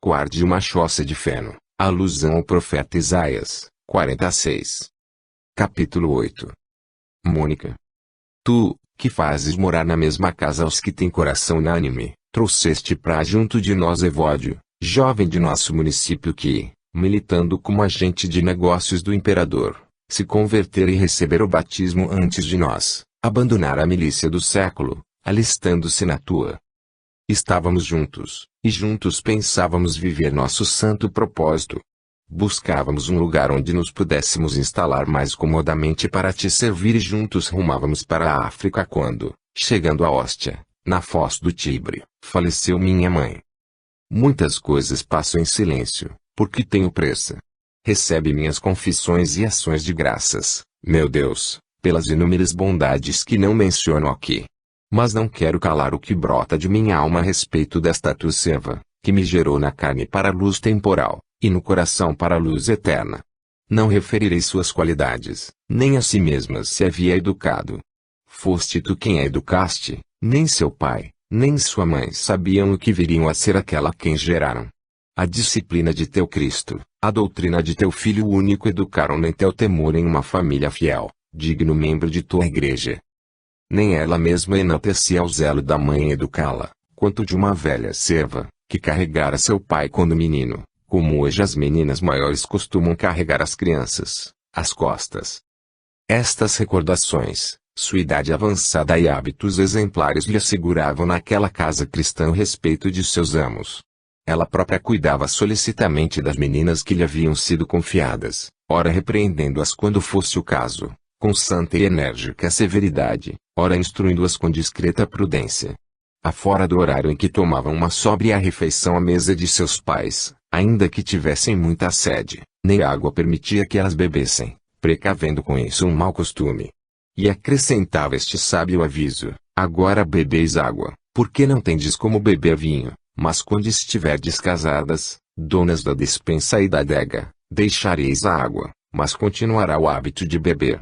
guarde uma choça de feno. Alusão ao profeta Isaías, 46. Capítulo 8. Mônica. Tu, que fazes morar na mesma casa os que têm coração unânime, trouxeste pra junto de nós Evódio, jovem de nosso município que, militando como agente de negócios do imperador, se converter e receber o batismo antes de nós, abandonar a milícia do século, alistando-se na tua. Estávamos juntos, e juntos pensávamos viver nosso santo propósito. Buscávamos um lugar onde nos pudéssemos instalar mais comodamente para te servir e juntos rumávamos para a África quando, chegando a Hóstia, na foz do Tibre, faleceu minha mãe. Muitas coisas passo em silêncio, porque tenho pressa. Recebe minhas confissões e ações de graças, meu Deus, pelas inúmeras bondades que não menciono aqui. Mas não quero calar o que brota de minha alma a respeito desta tua serva, que me gerou na carne para a luz temporal, e no coração para a luz eterna. Não referirei suas qualidades, nem a si mesma se havia educado. Foste tu quem a educaste, nem seu pai, nem sua mãe sabiam o que viriam a ser aquela quem geraram. A disciplina de teu Cristo, a doutrina de teu Filho único educaram em teu temor em uma família fiel, digno membro de tua igreja. Nem ela mesma enaltecia o zelo da mãe em educá-la, quanto de uma velha serva, que carregara seu pai quando menino, como hoje as meninas maiores costumam carregar as crianças, às costas. Estas recordações, sua idade avançada e hábitos exemplares lhe asseguravam naquela casa cristã o respeito de seus amos. Ela própria cuidava solicitamente das meninas que lhe haviam sido confiadas, ora repreendendo-as quando fosse o caso, com santa e enérgica severidade, ora instruindo-as com discreta prudência. Afora do horário em que tomavam uma sóbria refeição à mesa de seus pais, ainda que tivessem muita sede, nem água permitia que elas bebessem, precavendo com isso um mau costume. E acrescentava este sábio aviso: agora bebeis água, porque não tendes como beber vinho, mas quando estiverdes casadas, donas da despensa e da adega, deixareis a água, mas continuará o hábito de beber.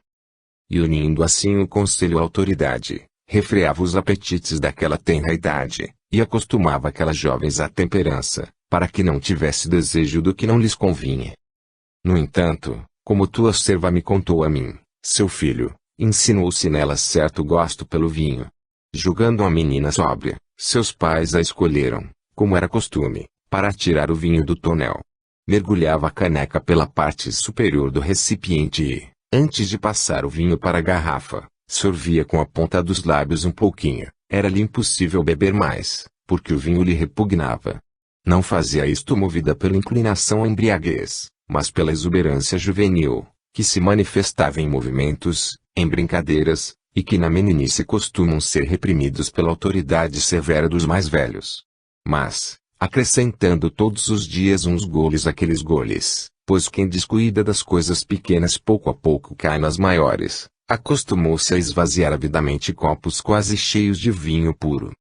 E unindo assim o conselho à autoridade, refreava os apetites daquela tenra idade, e acostumava aquelas jovens à temperança, para que não tivesse desejo do que não lhes convinha. No entanto, como tua serva me contou a mim, seu filho, insinuou-se nela certo gosto pelo vinho. Julgando a menina sóbria, seus pais a escolheram, como era costume, para tirar o vinho do tonel. Mergulhava a caneca pela parte superior do recipiente e, antes de passar o vinho para a garrafa, sorvia com a ponta dos lábios um pouquinho. Era-lhe impossível beber mais, porque o vinho lhe repugnava. Não fazia isto movida pela inclinação à embriaguez, mas pela exuberância juvenil, que se manifestava em movimentos, em brincadeiras, e que na meninice costumam ser reprimidos pela autoridade severa dos mais velhos. Mas, acrescentando todos os dias uns goles àqueles goles, pois quem descuida das coisas pequenas pouco a pouco cai nas maiores, acostumou-se a esvaziar avidamente copos quase cheios de vinho puro.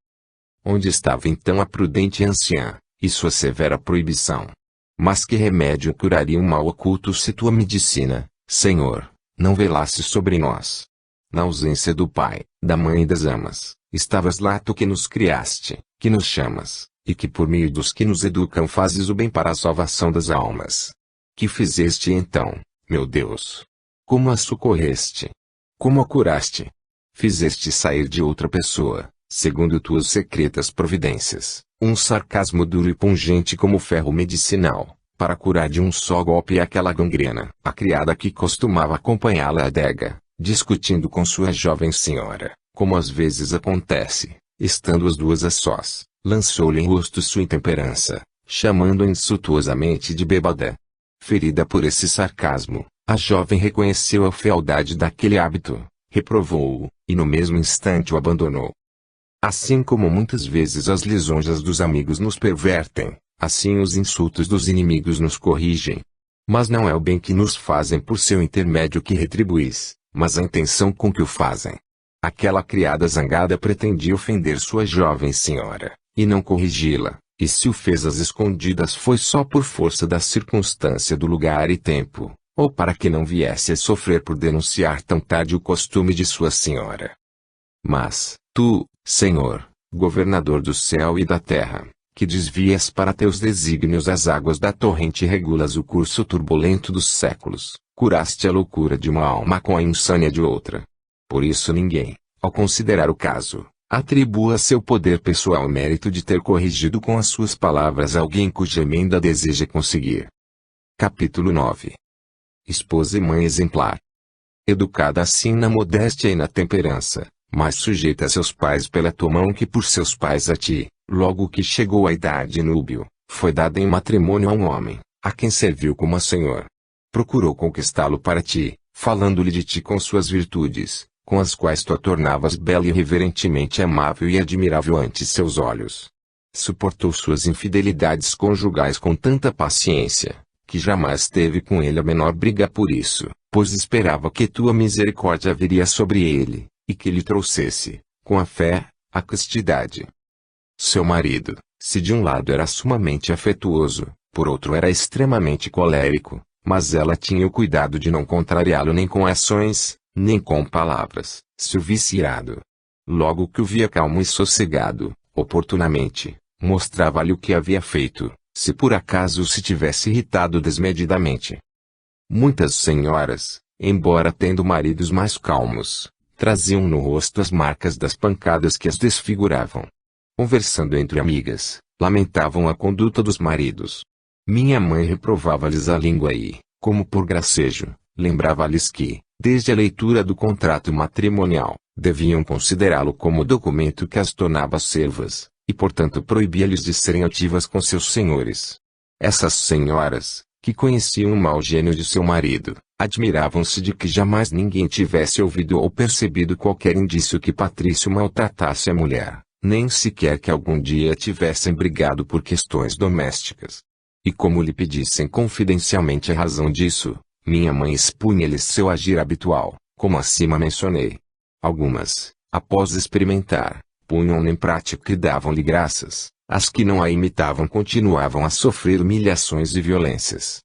Onde estava então a prudente anciã, e sua severa proibição? Mas que remédio curaria um mal oculto se tua medicina, Senhor, não velasse sobre nós? Na ausência do pai, da mãe e das amas, estavas lá tu que nos criaste, que nos chamas, e que por meio dos que nos educam fazes o bem para a salvação das almas. Que fizeste então, meu Deus? Como a socorreste? Como a curaste? Fizeste sair de outra pessoa, segundo tuas secretas providências, um sarcasmo duro e pungente como ferro medicinal, para curar de um só golpe aquela gangrena. A criada que costumava acompanhá-la à adega, discutindo com sua jovem senhora, como às vezes acontece, estando as duas a sós, lançou-lhe em rosto sua intemperança, chamando-a insultuosamente de bêbada. Ferida por esse sarcasmo, a jovem reconheceu a fealdade daquele hábito, reprovou-o, e no mesmo instante o abandonou. Assim como muitas vezes as lisonjas dos amigos nos pervertem, assim os insultos dos inimigos nos corrigem. Mas não é o bem que nos fazem por seu intermédio que retribuís, mas a intenção com que o fazem. Aquela criada zangada pretendia ofender sua jovem senhora, e não corrigi-la, e se o fez às escondidas foi só por força da circunstância do lugar e tempo, ou para que não viesse a sofrer por denunciar tão tarde o costume de sua senhora. Mas, tu, Senhor, governador do céu e da terra, que desvias para teus desígnios as águas da torrente e regulas o curso turbulento dos séculos, curaste a loucura de uma alma com a insânia de outra. Por isso ninguém, ao considerar o caso, atribua seu poder pessoal o mérito de ter corrigido com as suas palavras alguém cuja emenda deseja conseguir. Capítulo 9. Esposa e mãe exemplar. Educada assim na modéstia e na temperança, mas sujeita a seus pais pela tua mão que por seus pais a ti, logo que chegou a idade núbio, foi dada em matrimônio a um homem, a quem serviu como a senhor. Procurou conquistá-lo para ti, falando-lhe de ti com suas virtudes, com as quais tu a tornavas bela e reverentemente amável e admirável ante seus olhos. Suportou suas infidelidades conjugais com tanta paciência, que jamais teve com ele a menor briga por isso, pois esperava que tua misericórdia viria sobre ele, e que lhe trouxesse, com a fé, a castidade. Seu marido, se de um lado era sumamente afetuoso, por outro era extremamente colérico, mas ela tinha o cuidado de não contrariá-lo nem com ações, nem com palavras, se o visse irado. Logo que o via calmo e sossegado, oportunamente, mostrava-lhe o que havia feito, se por acaso se tivesse irritado desmedidamente. Muitas senhoras, embora tendo maridos mais calmos, traziam no rosto as marcas das pancadas que as desfiguravam. Conversando entre amigas, lamentavam a conduta dos maridos. Minha mãe reprovava-lhes a língua e, como por gracejo, lembrava-lhes que, desde a leitura do contrato matrimonial, deviam considerá-lo como documento que as tornava servas, e portanto proibia-lhes de serem altivas com seus senhores. Essas senhoras, que conheciam o mau gênio de seu marido, admiravam-se de que jamais ninguém tivesse ouvido ou percebido qualquer indício que Patrício maltratasse a mulher, nem sequer que algum dia tivessem brigado por questões domésticas. E como lhe pedissem confidencialmente a razão disso, minha mãe expunha-lhes seu agir habitual, como acima mencionei. Algumas, após experimentar, punham-no em prática e davam-lhe graças. As que não a imitavam continuavam a sofrer humilhações e violências.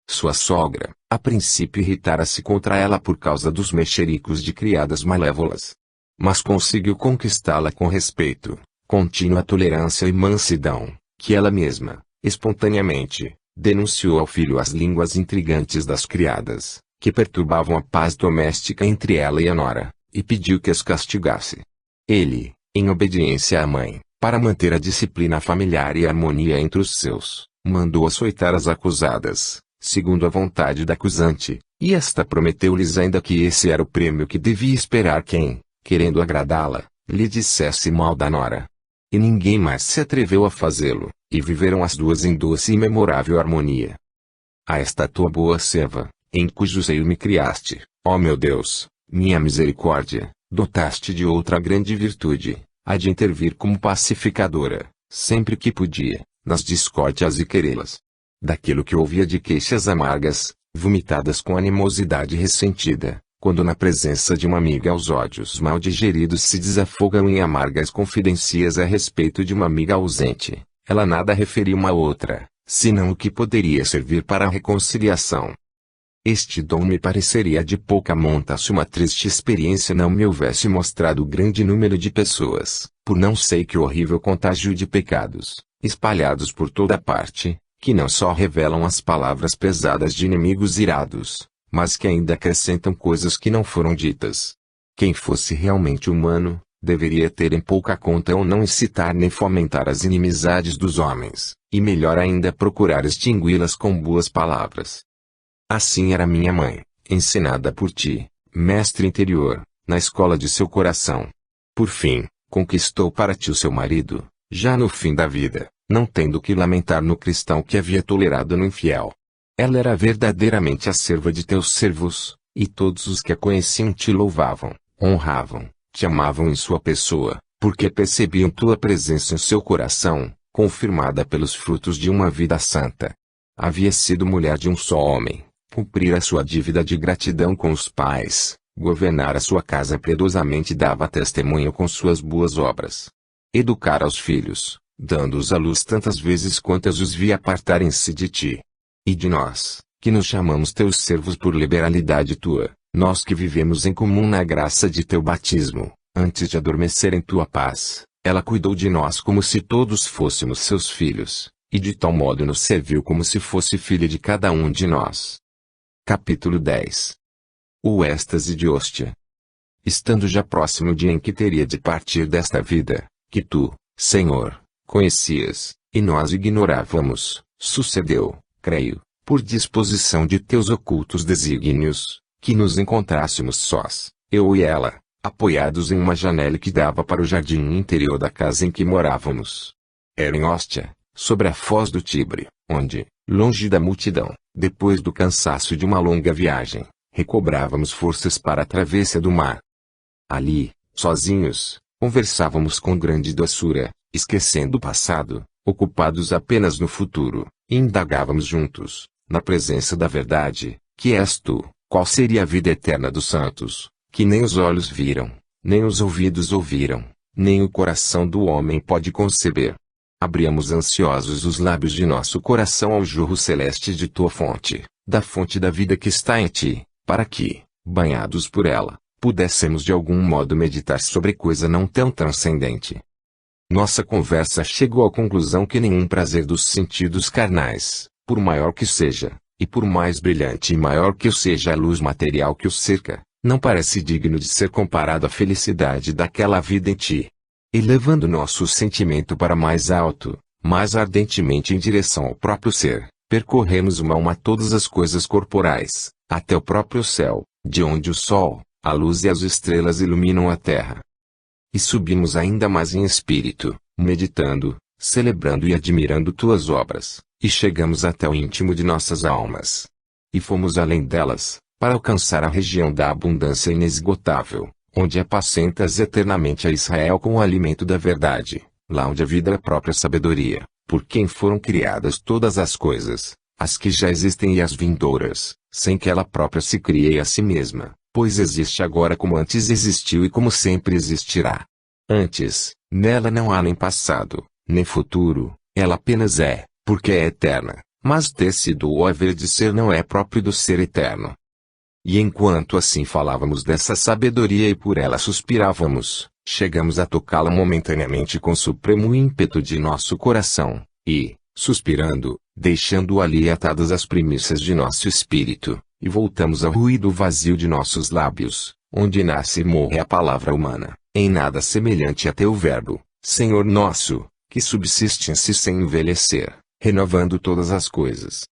Sua sogra, a princípio irritara-se contra ela por causa dos mexericos de criadas malévolas. Mas conseguiu conquistá-la com respeito, contínua tolerância e mansidão, que ela mesma, espontaneamente, denunciou ao filho as línguas intrigantes das criadas, que perturbavam a paz doméstica entre ela e a nora, e pediu que as castigasse. Ele, em obediência à mãe, para manter a disciplina familiar e a harmonia entre os seus, mandou açoitar as acusadas, segundo a vontade da acusante, e esta prometeu-lhes ainda que esse era o prêmio que devia esperar quem, querendo agradá-la, lhe dissesse mal da nora. E ninguém mais se atreveu a fazê-lo, e viveram as duas em doce e memorável harmonia. A esta tua boa serva, em cujo seio me criaste, ó meu Deus, minha misericórdia, dotaste de outra grande virtude, a de intervir como pacificadora, sempre que podia, nas discórdias e querelas. Daquilo que ouvia de queixas amargas, vomitadas com animosidade ressentida, quando na presença de uma amiga os ódios mal digeridos se desafogam em amargas confidências a respeito de uma amiga ausente, ela nada referia uma a outra, senão o que poderia servir para a reconciliação. Este dom me pareceria de pouca monta se uma triste experiência não me houvesse mostrado o grande número de pessoas, por não sei que horrível contágio de pecados, espalhados por toda parte, que não só revelam as palavras pesadas de inimigos irados, mas que ainda acrescentam coisas que não foram ditas. Quem fosse realmente humano, deveria ter em pouca conta ou não incitar nem fomentar as inimizades dos homens, e melhor ainda procurar extingui-las com boas palavras. Assim era minha mãe, ensinada por ti, mestre interior, na escola de seu coração. Por fim, conquistou para ti o seu marido, já no fim da vida, não tendo que lamentar no cristão que havia tolerado no infiel. Ela era verdadeiramente a serva de teus servos, e todos os que a conheciam te louvavam, honravam, te amavam em sua pessoa, porque percebiam tua presença em seu coração, confirmada pelos frutos de uma vida santa. Havia sido mulher de um só homem, cumprir a sua dívida de gratidão com os pais, governar a sua casa piedosamente dava testemunho com suas boas obras. Educar aos filhos, dando-os à luz tantas vezes quantas os via apartarem-se de ti. E de nós, que nos chamamos teus servos por liberalidade tua, nós que vivemos em comum na graça de teu batismo, antes de adormecer em tua paz, Ela cuidou de nós como se todos fôssemos seus filhos, e de tal modo nos serviu como se fosse filha de cada um de nós. Capítulo 10. O êxtase de Hóstia. Estando já próximo o dia em que teria de partir desta vida, que tu, Senhor, conhecias, e nós ignorávamos, sucedeu, creio, por disposição de teus ocultos desígnios, que nos encontrássemos sós, eu e ela, apoiados em uma janela que dava para o jardim interior da casa em que morávamos. Era em Hóstia, sobre a foz do Tibre, onde, longe da multidão, depois do cansaço de uma longa viagem, recobrávamos forças para a travessia do mar. Ali, sozinhos, conversávamos com grande doçura, esquecendo o passado, ocupados apenas no futuro, e indagávamos juntos, na presença da verdade, que és tu, qual seria a vida eterna dos santos, que nem os olhos viram, nem os ouvidos ouviram, nem o coração do homem pode conceber. Abríamos ansiosos os lábios de nosso coração ao jorro celeste de tua fonte, da fonte da vida que está em ti, para que, banhados por ela, pudéssemos de algum modo meditar sobre coisa não tão transcendente. Nossa conversa chegou à conclusão que nenhum prazer dos sentidos carnais, por maior que seja, e por mais brilhante e maior que seja a luz material que o cerca, não parece digno de ser comparado à felicidade daquela vida em ti. Elevando nosso sentimento para mais alto, mais ardentemente em direção ao próprio ser, percorremos uma a uma todas as coisas corporais, até o próprio céu, de onde o sol, a luz e as estrelas iluminam a terra. E subimos ainda mais em espírito, meditando, celebrando e admirando tuas obras, e chegamos até o íntimo de nossas almas. E fomos além delas, para alcançar a região da abundância inesgotável, onde apacentas eternamente a Israel com o alimento da verdade, lá onde a vida é a própria sabedoria, por quem foram criadas todas as coisas, as que já existem e as vindouras, sem que ela própria se crie a si mesma, pois existe agora como antes existiu e como sempre existirá. Antes, nela não há nem passado, nem futuro, ela apenas é, porque é eterna, mas ter sido ou haver de ser não é próprio do ser eterno. E enquanto assim falávamos dessa sabedoria e por ela suspirávamos, chegamos a tocá-la momentaneamente com supremo ímpeto de nosso coração, e, suspirando, deixando ali atadas as primícias de nosso espírito, e voltamos ao ruído vazio de nossos lábios, onde nasce e morre a palavra humana, em nada semelhante a teu verbo, Senhor nosso, que subsiste em si sem envelhecer, renovando todas as coisas.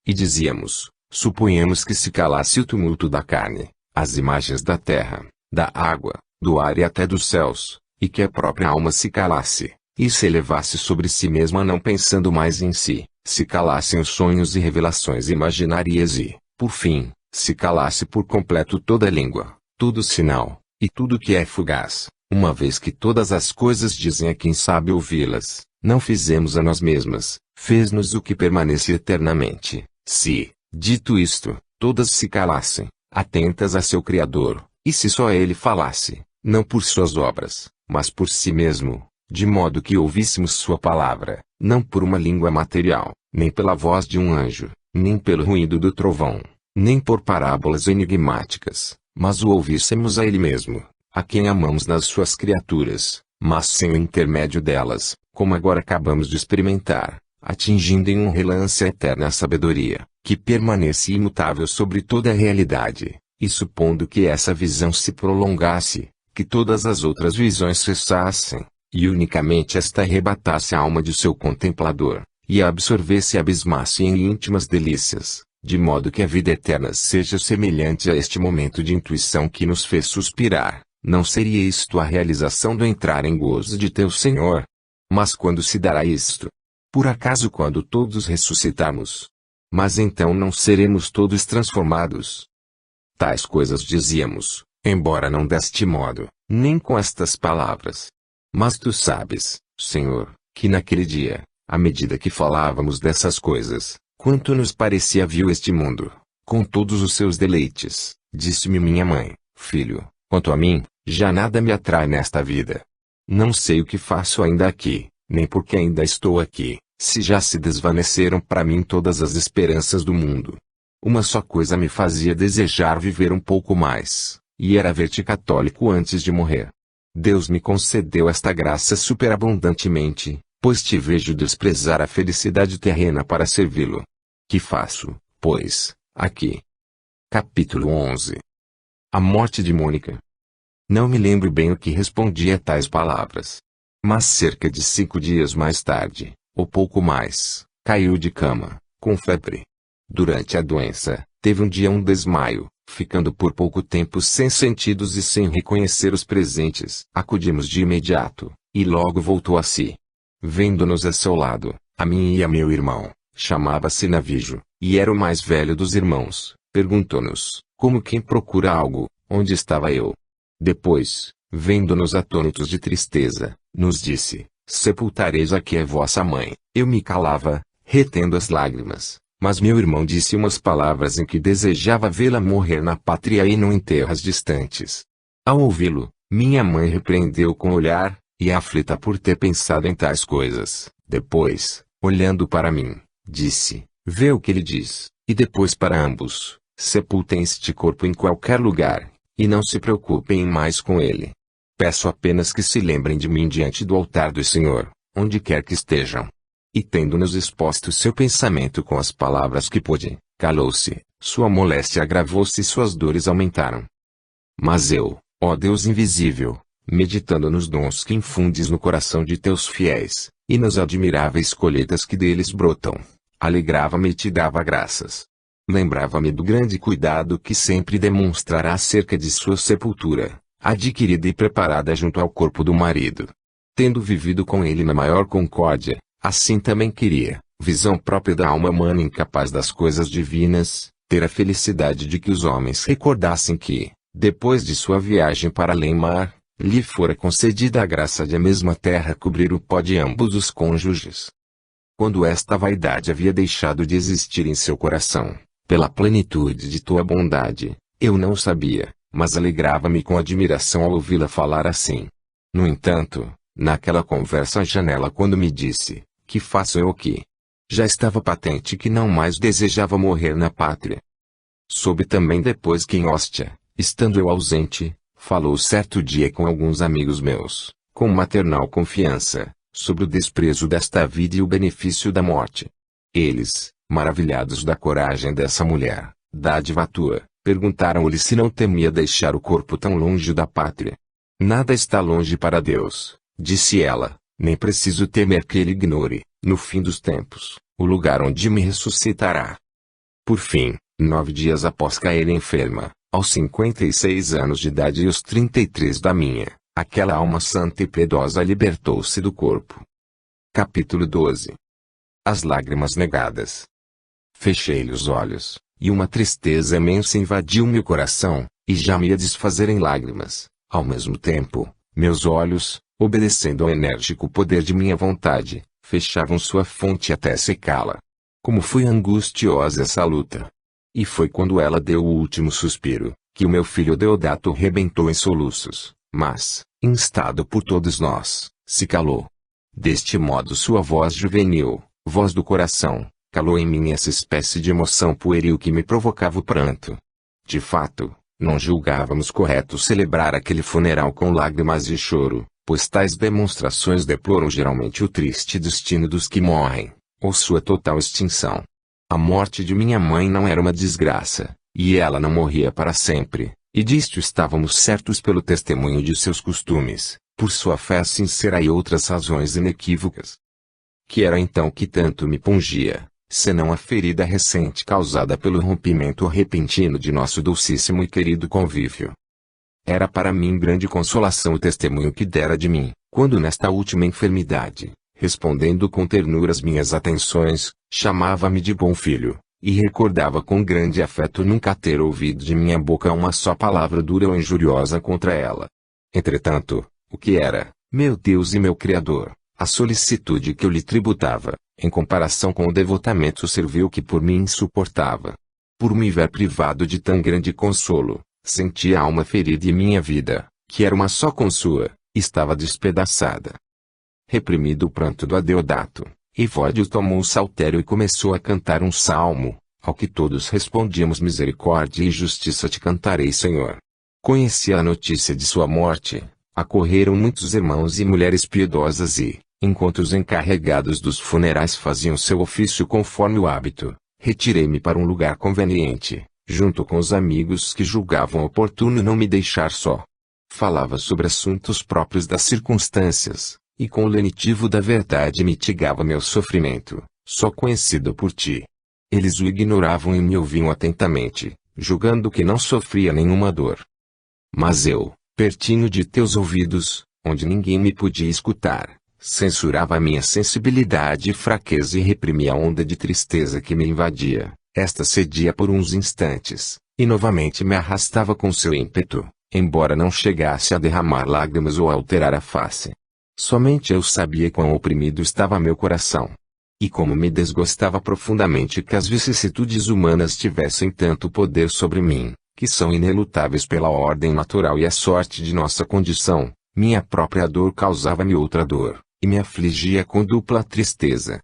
E dizíamos, suponhamos que se calasse o tumulto da carne, as imagens da terra, da água, do ar e até dos céus, e que a própria alma se calasse, e se elevasse sobre si mesma não pensando mais em si, se calassem os sonhos e revelações imaginárias e, por fim, se calasse por completo toda a língua, todo sinal, e tudo que é fugaz, uma vez que todas as coisas dizem a quem sabe ouvi-las, não fizemos a nós mesmas, fez-nos o que permanece eternamente, se, dito isto, todas se calassem, atentas a seu Criador, e se só ele falasse, não por suas obras, mas por si mesmo, de modo que ouvíssemos sua palavra, não por uma língua material, nem pela voz de um anjo, nem pelo ruído do trovão, nem por parábolas enigmáticas, mas o ouvíssemos a ele mesmo, a quem amamos nas suas criaturas, mas sem o intermédio delas, como agora acabamos de experimentar, atingindo em um relance a eterna sabedoria, que permanece imutável sobre toda a realidade, e supondo que essa visão se prolongasse, que todas as outras visões cessassem, e unicamente esta arrebatasse a alma de seu contemplador, e a absorvesse e abismasse em íntimas delícias, de modo que a vida eterna seja semelhante a este momento de intuição que nos fez suspirar, não seria isto a realização do entrar em gozo de teu Senhor? Mas quando se dará isto? Por acaso quando todos ressuscitarmos? Mas então não seremos todos transformados? Tais coisas dizíamos, embora não deste modo, nem com estas palavras. Mas tu sabes, Senhor, que naquele dia, à medida que falávamos dessas coisas, quanto nos parecia vil este mundo, com todos os seus deleites, disse-me minha mãe, filho, quanto a mim, já nada me atrai nesta vida. Não sei o que faço ainda aqui, nem porque ainda estou aqui, se já se desvaneceram para mim todas as esperanças do mundo. Uma só coisa me fazia desejar viver um pouco mais, e era ver-te católico antes de morrer. Deus me concedeu esta graça superabundantemente, pois te vejo desprezar a felicidade terrena para servi-lo. Que faço, pois, aqui? Capítulo 11. A morte de Mônica. Não me lembro bem o que respondi a tais palavras. Mas cerca de 5 dias mais tarde, ou pouco mais, caiu de cama, com febre. Durante a doença, teve um dia um desmaio, ficando por pouco tempo sem sentidos e sem reconhecer os presentes. Acudimos de imediato, e logo voltou a si. Vendo-nos a seu lado, a mim e a meu irmão, chamava-se Navijo, e era o mais velho dos irmãos, perguntou-nos, como quem procura algo, onde estava eu. Depois, vendo-nos atônitos de tristeza, nos disse, sepultareis aqui a vossa mãe. Eu me calava, retendo as lágrimas, mas meu irmão disse umas palavras em que desejava vê-la morrer na pátria e não em terras distantes. Ao ouvi-lo, minha mãe repreendeu com o olhar, e aflita por ter pensado em tais coisas, depois, olhando para mim, disse, vê o que ele diz, e depois para ambos, sepultem este corpo em qualquer lugar, e não se preocupem mais com ele. Peço apenas que se lembrem de mim diante do altar do Senhor, onde quer que estejam. E tendo-nos exposto seu pensamento com as palavras que pôde, calou-se, sua moléstia agravou-se e suas dores aumentaram. Mas eu, ó Deus invisível, meditando nos dons que infundes no coração de teus fiéis, e nas admiráveis colheitas que deles brotam, alegrava-me e te dava graças. Lembrava-me do grande cuidado que sempre demonstrará acerca de sua sepultura, adquirida e preparada junto ao corpo do marido. Tendo vivido com ele na maior concórdia, assim também queria, visão própria da alma humana incapaz das coisas divinas, ter a felicidade de que os homens recordassem que, depois de sua viagem para além-mar, lhe fora concedida a graça de a mesma terra cobrir o pó de ambos os cônjuges. Quando esta vaidade havia deixado de existir em seu coração, pela plenitude de tua bondade, eu não sabia, mas alegrava-me com admiração ao ouvi-la falar assim. No entanto, naquela conversa à janela quando me disse, que faço eu aqui? Já estava patente que não mais desejava morrer na pátria. Soube também depois que em Ostia, estando eu ausente, falou certo dia com alguns amigos meus, com maternal confiança, sobre o desprezo desta vida e o benefício da morte. Eles, maravilhados da coragem dessa mulher, dádiva tua, perguntaram-lhe se não temia deixar o corpo tão longe da pátria. Nada está longe para Deus, disse ela, nem preciso temer que ele ignore, no fim dos tempos, o lugar onde me ressuscitará. Por fim, 9 dias após cair enferma, aos 56 anos de idade e os 33 da minha, aquela alma santa e piedosa libertou-se do corpo. Capítulo 12. As lágrimas negadas. Fechei-lhe os olhos, e uma tristeza imensa invadiu meu coração, e já me ia desfazer em lágrimas. Ao mesmo tempo, meus olhos, obedecendo ao enérgico poder de minha vontade, fechavam sua fonte até secá-la. Como foi angustiosa essa luta! E foi quando ela deu o último suspiro, que o meu filho Deodato rebentou em soluços, mas, instado por todos nós, se calou. Deste modo sua voz juvenil, voz do coração, calou em mim essa espécie de emoção pueril que me provocava o pranto. De fato, não julgávamos correto celebrar aquele funeral com lágrimas de choro, pois tais demonstrações deploram geralmente o triste destino dos que morrem, ou sua total extinção. A morte de minha mãe não era uma desgraça, e ela não morria para sempre, e disto estávamos certos pelo testemunho de seus costumes, por sua fé sincera e outras razões inequívocas. Que era então que tanto me pungia, senão a ferida recente causada pelo rompimento repentino de nosso docíssimo e querido convívio. Era para mim grande consolação o testemunho que dera de mim, quando nesta última enfermidade, respondendo com ternura às minhas atenções, chamava-me de bom filho, e recordava com grande afeto nunca ter ouvido de minha boca uma só palavra dura ou injuriosa contra ela. Entretanto, o que era, meu Deus e meu Criador, a solicitude que eu lhe tributava, em comparação com o devotamento servil que por mim suportava? Por me ver privado de tão grande consolo, senti a alma ferida e minha vida, que era uma só com sua, estava despedaçada. Reprimido o pranto do Adeodato, Evódio tomou o saltério e começou a cantar um salmo, ao que todos respondíamos: misericórdia e justiça te cantarei, Senhor. Conhecia a notícia de sua morte, Acorreram muitos irmãos e mulheres piedosas e, enquanto os encarregados dos funerais faziam seu ofício conforme o hábito, retirei-me para um lugar conveniente, junto com os amigos que julgavam oportuno não me deixar só. Falava sobre assuntos próprios das circunstâncias, e com o lenitivo da verdade mitigava meu sofrimento, só conhecido por ti. Eles o ignoravam e me ouviam atentamente, julgando que não sofria nenhuma dor. Mas eu, pertinho de teus ouvidos, onde ninguém me podia escutar, censurava a minha sensibilidade e fraqueza e reprimia a onda de tristeza que me invadia. Esta cedia por uns instantes, e novamente me arrastava com seu ímpeto, embora não chegasse a derramar lágrimas ou a alterar a face. Somente eu sabia quão oprimido estava meu coração. E como me desgostava profundamente que as vicissitudes humanas tivessem tanto poder sobre mim, que são inelutáveis pela ordem natural e a sorte de nossa condição, minha própria dor causava-me outra dor, e me afligia com dupla tristeza.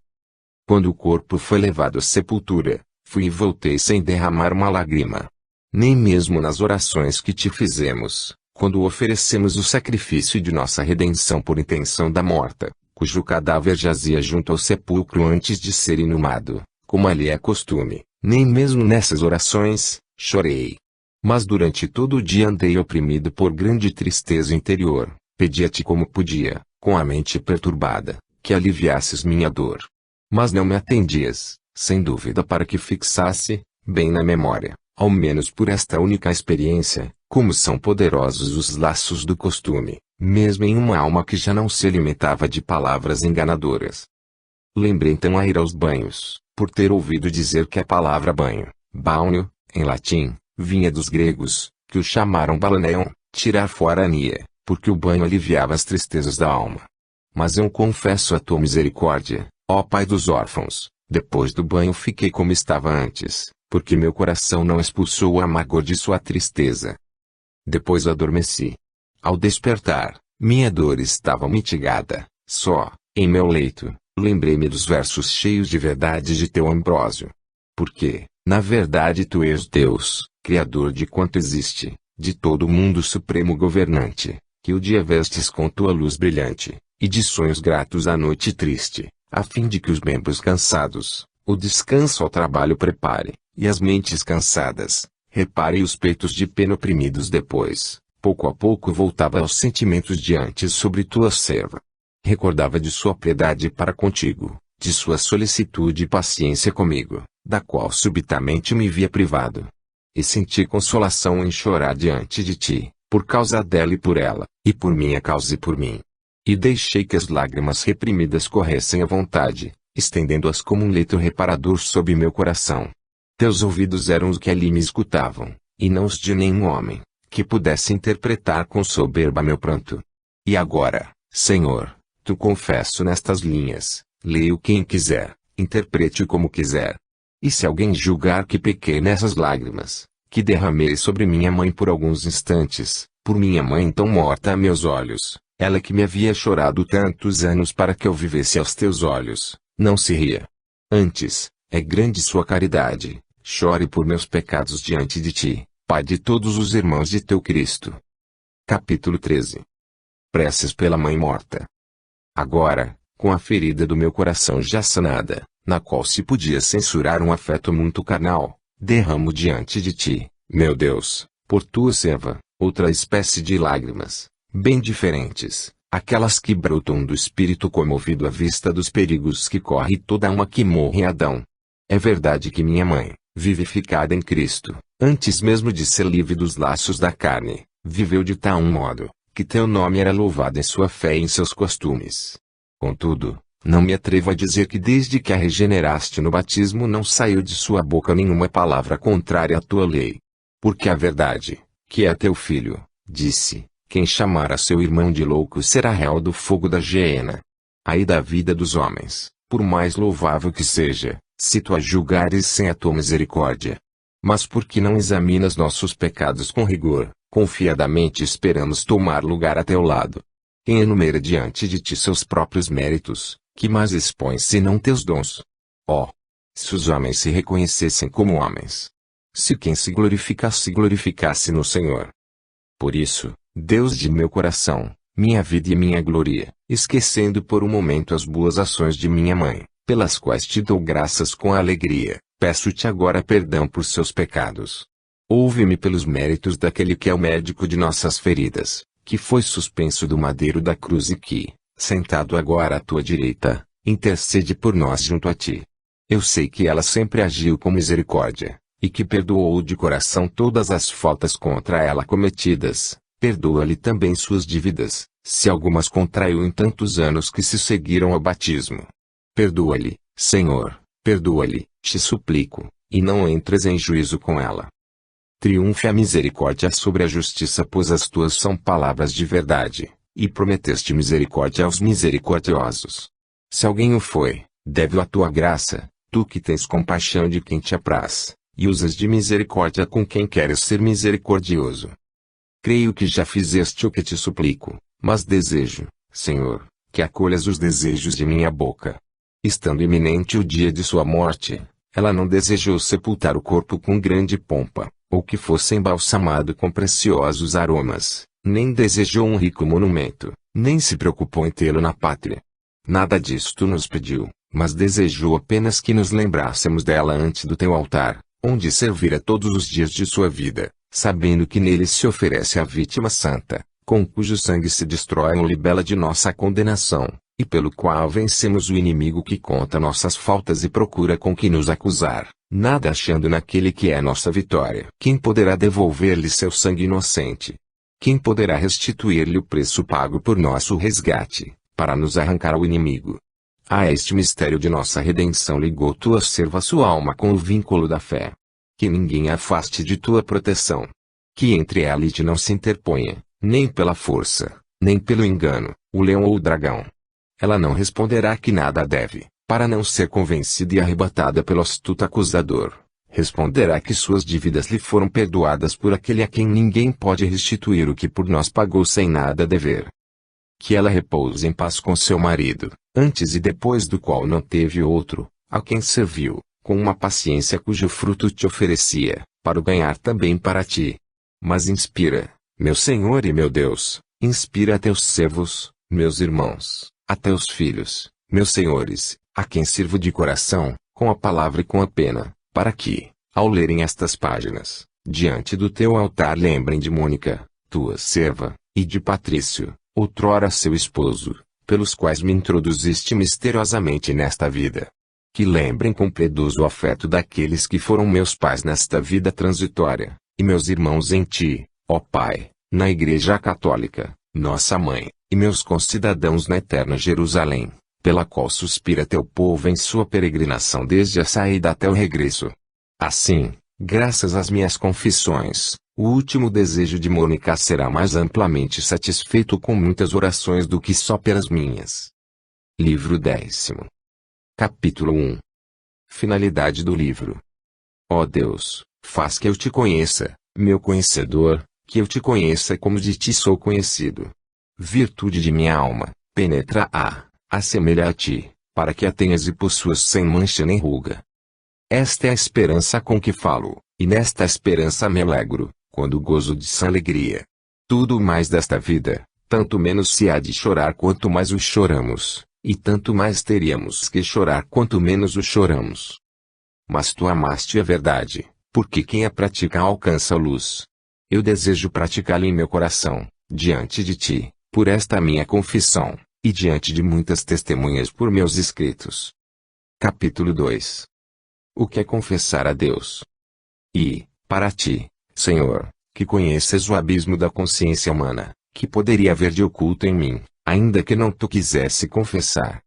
Quando o corpo foi levado à sepultura, fui e voltei sem derramar uma lágrima. Nem mesmo nas orações que te fizemos, quando oferecemos o sacrifício de nossa redenção por intenção da morta, cujo cadáver jazia junto ao sepulcro antes de ser inumado, como ali é costume, nem mesmo nessas orações, chorei. Mas durante todo o dia andei oprimido por grande tristeza interior, pedi a ti como podia, com a mente perturbada, que aliviasses minha dor. Mas não me atendias, sem dúvida para que fixasse, bem na memória, ao menos por esta única experiência, como são poderosos os laços do costume, mesmo em uma alma que já não se alimentava de palavras enganadoras. Lembrei então a ir aos banhos, por ter ouvido dizer que a palavra banho, baunio, em latim, vinha dos gregos, que o chamaram balaneion, tirar fora a ania, porque o banho aliviava as tristezas da alma. Mas eu confesso a tua misericórdia, ó Pai dos órfãos, depois do banho fiquei como estava antes, porque meu coração não expulsou o amargor de sua tristeza. Depois adormeci. Ao despertar, minha dor estava mitigada, só, em meu leito, lembrei-me dos versos cheios de verdade de teu Ambrósio. Porque, na verdade tu és Deus, Criador de quanto existe, de todo o mundo supremo governante, que o dia vestes com tua luz brilhante, e de sonhos gratos a noite triste, a fim de que os membros cansados, o descanso ao trabalho prepare, e as mentes cansadas, reparem os peitos de pena oprimidos depois, pouco a pouco voltava aos sentimentos de antes sobre tua serva. Recordava de sua piedade para contigo, de sua solicitude e paciência comigo, da qual subitamente me via privado. E senti consolação em chorar diante de ti, por causa dela e por ela, e por minha causa e por mim. E deixei que as lágrimas reprimidas corressem à vontade, estendendo-as como um leito reparador sob meu coração. Teus ouvidos eram os que ali me escutavam, e não os de nenhum homem, que pudesse interpretar com soberba meu pranto. E agora, Senhor, tu confesso nestas linhas, leia-o quem quiser, interprete-o como quiser. E se alguém julgar que pequei nessas lágrimas, que derramei sobre minha mãe por alguns instantes, por minha mãe então morta a meus olhos, ela que me havia chorado tantos anos para que eu vivesse aos teus olhos, não se ria. Antes, é grande sua caridade, chore por meus pecados diante de ti, Pai de todos os irmãos de teu Cristo. Capítulo 13. Preces pela mãe morta. Agora, com a ferida do meu coração já sanada, na qual se podia censurar um afeto muito carnal, derramo diante de ti, meu Deus, por tua serva, outra espécie de lágrimas, bem diferentes, aquelas que brotam do espírito comovido à vista dos perigos que corre toda alma que morre em Adão. É verdade que minha mãe, vivificada em Cristo, antes mesmo de ser livre dos laços da carne, viveu de tal modo, que teu nome era louvado em sua fé e em seus costumes. Contudo, não me atrevo a dizer que desde que a regeneraste no batismo não saiu de sua boca nenhuma palavra contrária à tua lei. Porque a verdade, que é teu filho, disse, quem chamar a seu irmão de louco será réu do fogo da geena. Aí da vida dos homens, por mais louvável que seja, se tu a julgares sem a tua misericórdia. Mas porque não examinas nossos pecados com rigor, confiadamente esperamos tomar lugar a teu lado. Quem enumera diante de ti seus próprios méritos, que mais expõe senão teus dons? Oh! Se os homens se reconhecessem como homens! Se quem se glorificasse no Senhor! Por isso, Deus de meu coração, minha vida e minha glória, esquecendo por um momento as boas ações de minha mãe, pelas quais te dou graças com alegria, peço-te agora perdão por seus pecados. Ouve-me pelos méritos daquele que é o médico de nossas feridas, que foi suspenso do madeiro da cruz e que, sentado agora à tua direita, intercede por nós junto a ti. Eu sei que ela sempre agiu com misericórdia, e que perdoou de coração todas as faltas contra ela cometidas, perdoa-lhe também suas dívidas, se algumas contraiu em tantos anos que se seguiram ao batismo. Perdoa-lhe, Senhor, perdoa-lhe, te suplico, e não entres em juízo com ela. Triunfe a misericórdia sobre a justiça, pois as tuas são palavras de verdade, e prometeste misericórdia aos misericordiosos. Se alguém o foi, deve-o à tua graça, tu que tens compaixão de quem te apraz, e usas de misericórdia com quem queres ser misericordioso. Creio que já fizeste o que te suplico, mas desejo, Senhor, que acolhas os desejos de minha boca. Estando iminente o dia de sua morte, ela não desejou sepultar o corpo com grande pompa, ou que fosse embalsamado com preciosos aromas, nem desejou um rico monumento, nem se preocupou em tê-lo na pátria. Nada disto nos pediu, mas desejou apenas que nos lembrássemos dela ante do teu altar, onde servira todos os dias de sua vida, sabendo que nele se oferece a vítima santa, com cujo sangue se destrói o libela de nossa condenação, e pelo qual vencemos o inimigo que conta nossas faltas e procura com que nos acusar, nada achando naquele que é nossa vitória. Quem poderá devolver-lhe seu sangue inocente? Quem poderá restituir-lhe o preço pago por nosso resgate, para nos arrancar ao inimigo? A este mistério de nossa redenção ligou tua serva sua alma com o vínculo da fé. Que ninguém a afaste de tua proteção. Que entre ela e ti não se interponha, nem pela força, nem pelo engano, o leão ou o dragão. Ela não responderá que nada deve, para não ser convencida e arrebatada pelo astuto acusador. Responderá que suas dívidas lhe foram perdoadas por aquele a quem ninguém pode restituir o que por nós pagou sem nada dever. Que ela repouse em paz com seu marido, antes e depois do qual não teve outro, a quem serviu, com uma paciência cujo fruto te oferecia, para o ganhar também para ti. Mas inspira, meu Senhor e meu Deus, inspira a teus servos, meus irmãos, a teus filhos, meus senhores, a quem sirvo de coração, com a palavra e com a pena, para que, ao lerem estas páginas, diante do teu altar lembrem de Mônica, tua serva, e de Patrício, outrora seu esposo, pelos quais me introduziste misteriosamente nesta vida. Que lembrem com piedoso afeto daqueles que foram meus pais nesta vida transitória, e meus irmãos em ti, ó Pai, na Igreja Católica, nossa Mãe, e meus concidadãos na eterna Jerusalém, pela qual suspira teu povo em sua peregrinação desde a saída até o regresso. Assim, graças às minhas confissões, o último desejo de Mônica será mais amplamente satisfeito com muitas orações do que só pelas minhas. Livro 10º. Capítulo 1. Finalidade do livro. Ó Deus, faz que eu te conheça, meu conhecedor, que eu te conheça como de ti sou conhecido. Virtude de minha alma, penetra-a, assemelha a ti, para que a tenhas e possuas sem mancha nem ruga. Esta é a esperança com que falo, e nesta esperança me alegro, quando gozo de sã alegria. Tudo mais desta vida, tanto menos se há de chorar quanto mais o choramos, e tanto mais teríamos que chorar quanto menos o choramos. Mas tu amaste a verdade, porque quem a pratica alcança a luz. Eu desejo praticá-la em meu coração, diante de ti, por esta minha confissão, e diante de muitas testemunhas por meus escritos. Capítulo 2. O que é confessar a Deus? E, para ti, Senhor, que conheces o abismo da consciência humana, que poderia haver de oculto em mim, ainda que não tu quisesse confessar?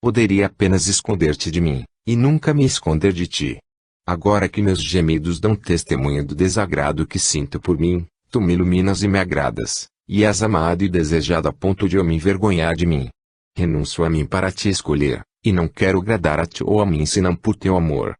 Poderia apenas esconder-te de mim, e nunca me esconder de ti. Agora que meus gemidos dão testemunha do desagrado que sinto por mim, tu me iluminas e me agradas, e és amado e desejado a ponto de eu me envergonhar de mim. Renuncio a mim para te escolher, e não quero agradar a ti ou a mim senão por teu amor.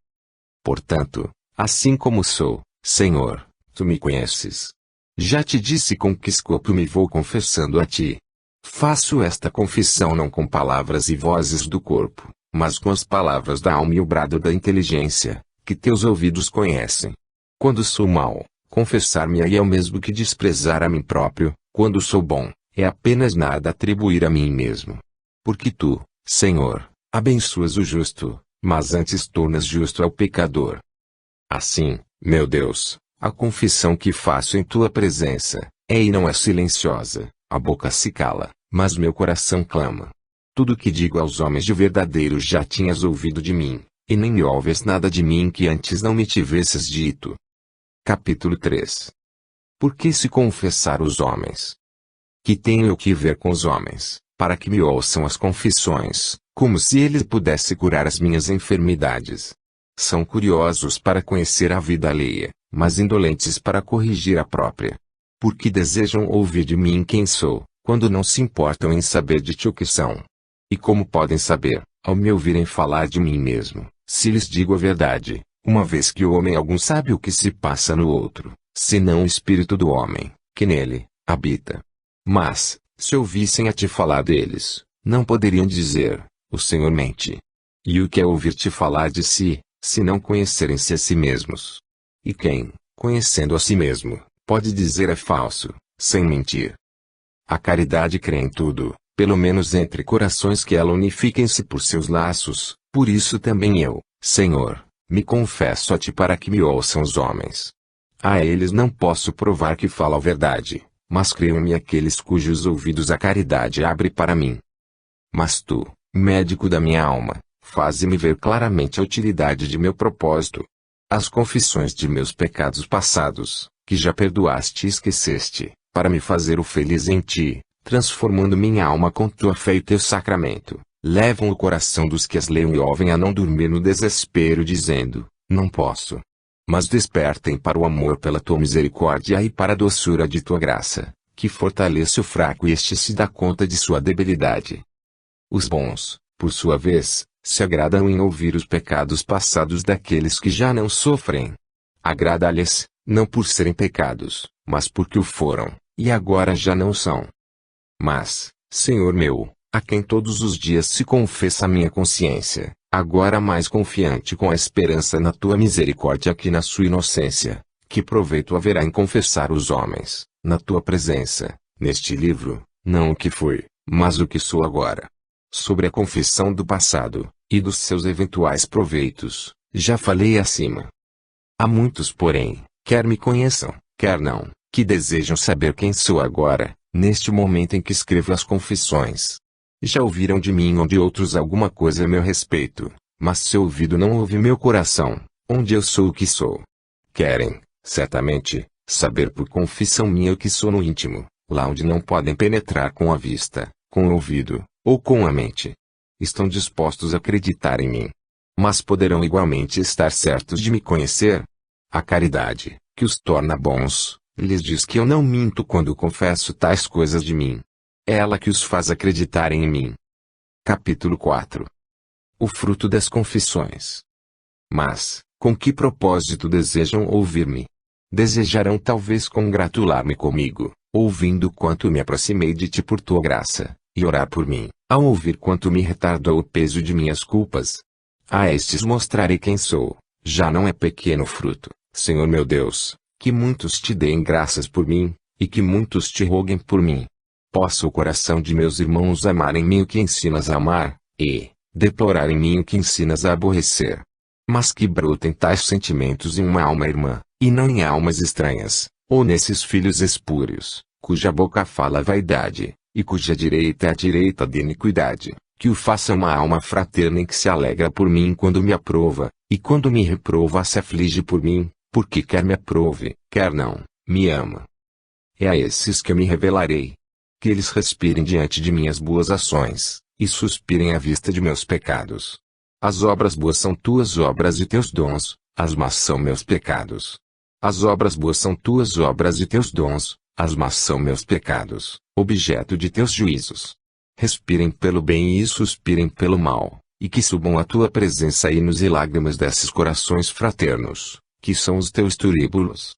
Portanto, assim como sou, Senhor, tu me conheces. Já te disse com que escopo me vou confessando a ti. Faço esta confissão não com palavras e vozes do corpo, mas com as palavras da alma e o brado da inteligência, que teus ouvidos conhecem. Quando sou mau, confessar-me-ei é o mesmo que desprezar a mim próprio. Quando sou bom, é apenas nada atribuir a mim mesmo. Porque tu, Senhor, abençoas o justo, mas antes tornas justo ao pecador. Assim, meu Deus, a confissão que faço em tua presença, é e não é silenciosa, a boca se cala, mas meu coração clama. Tudo que digo aos homens de verdadeiro já tinhas ouvido de mim, e nem me ouves nada de mim que antes não me tivesses dito. Capítulo 3. Por que se confessar os homens? Que tenho eu que ver com os homens, para que me ouçam as confissões, como se eles pudessem curar as minhas enfermidades? São curiosos para conhecer a vida alheia, mas indolentes para corrigir a própria. Porque desejam ouvir de mim quem sou, quando não se importam em saber de ti o que são. E como podem saber, ao me ouvirem falar de mim mesmo, se lhes digo a verdade, uma vez que o homem algum sabe o que se passa no outro, senão o espírito do homem, que nele habita. Mas, se ouvissem a ti falar deles, não poderiam dizer, o Senhor mente. E o que é ouvir-te falar de si, se não conhecerem-se a si mesmos? E quem, conhecendo a si mesmo, pode dizer é falso, sem mentir? A caridade crê em tudo, pelo menos entre corações que ela unifiquem-se por seus laços, por isso também eu, Senhor, me confesso a ti para que me ouçam os homens. A eles não posso provar que falo a verdade, mas creiam-me aqueles cujos ouvidos a caridade abre para mim. Mas tu, médico da minha alma, faze-me ver claramente a utilidade de meu propósito. As confissões de meus pecados passados, que já perdoaste e esqueceste, para me fazer o feliz em ti, transformando minha alma com tua fé e teu sacramento, levam o coração dos que as leem e ouvem a não dormir no desespero dizendo, não posso. Mas despertem para o amor pela tua misericórdia e para a doçura de tua graça, que fortalece o fraco e este se dá conta de sua debilidade. Os bons, por sua vez, se agradam em ouvir os pecados passados daqueles que já não sofrem. Agrada-lhes, não por serem pecados, mas porque o foram, e agora já não são. Mas, Senhor meu, a quem todos os dias se confessa a minha consciência, agora mais confiante com a esperança na tua misericórdia que na sua inocência, que proveito haverá em confessar os homens, na tua presença, neste livro, não o que fui, mas o que sou agora. Sobre a confissão do passado, e dos seus eventuais proveitos, já falei acima. Há muitos porém, quer me conheçam, quer não, que desejam saber quem sou agora, neste momento em que escrevo as confissões. Já ouviram de mim ou de outros alguma coisa a meu respeito, mas seu ouvido não ouve meu coração, onde eu sou o que sou. Querem, certamente, saber por confissão minha o que sou no íntimo, lá onde não podem penetrar com a vista, com o ouvido, ou com a mente. Estão dispostos a acreditar em mim. Mas poderão igualmente estar certos de me conhecer? A caridade, que os torna bons, lhes diz que eu não minto quando confesso tais coisas de mim. É ela que os faz acreditarem em mim. Capítulo 4. O fruto das confissões. Mas, com que propósito desejam ouvir-me? Desejarão talvez congratular-me comigo, ouvindo quanto me aproximei de ti por tua graça, e orar por mim, ao ouvir quanto me retardou o peso de minhas culpas. A estes mostrarei quem sou, já não é pequeno fruto, Senhor meu Deus, que muitos te deem graças por mim, e que muitos te roguem por mim. Possa o coração de meus irmãos amar em mim o que ensinas a amar, e deplorar em mim o que ensinas a aborrecer. Mas que brotem tais sentimentos em uma alma irmã, e não em almas estranhas, ou nesses filhos espúrios, cuja boca fala a vaidade, e cuja direita é a direita de iniquidade, que o faça uma alma fraterna em que se alegra por mim quando me aprova, e quando me reprova se aflige por mim, porque quer me aprove, quer não, me ama. É a esses que eu me revelarei. Que eles respirem diante de minhas boas ações, e suspirem à vista de meus pecados. As obras boas são tuas obras e teus dons, as más são meus pecados. As obras boas são tuas obras e teus dons, as más são meus pecados, objeto de teus juízos. Respirem pelo bem e suspirem pelo mal, e que subam à tua presença hinos e lágrimas desses corações fraternos, que são os teus turíbulos.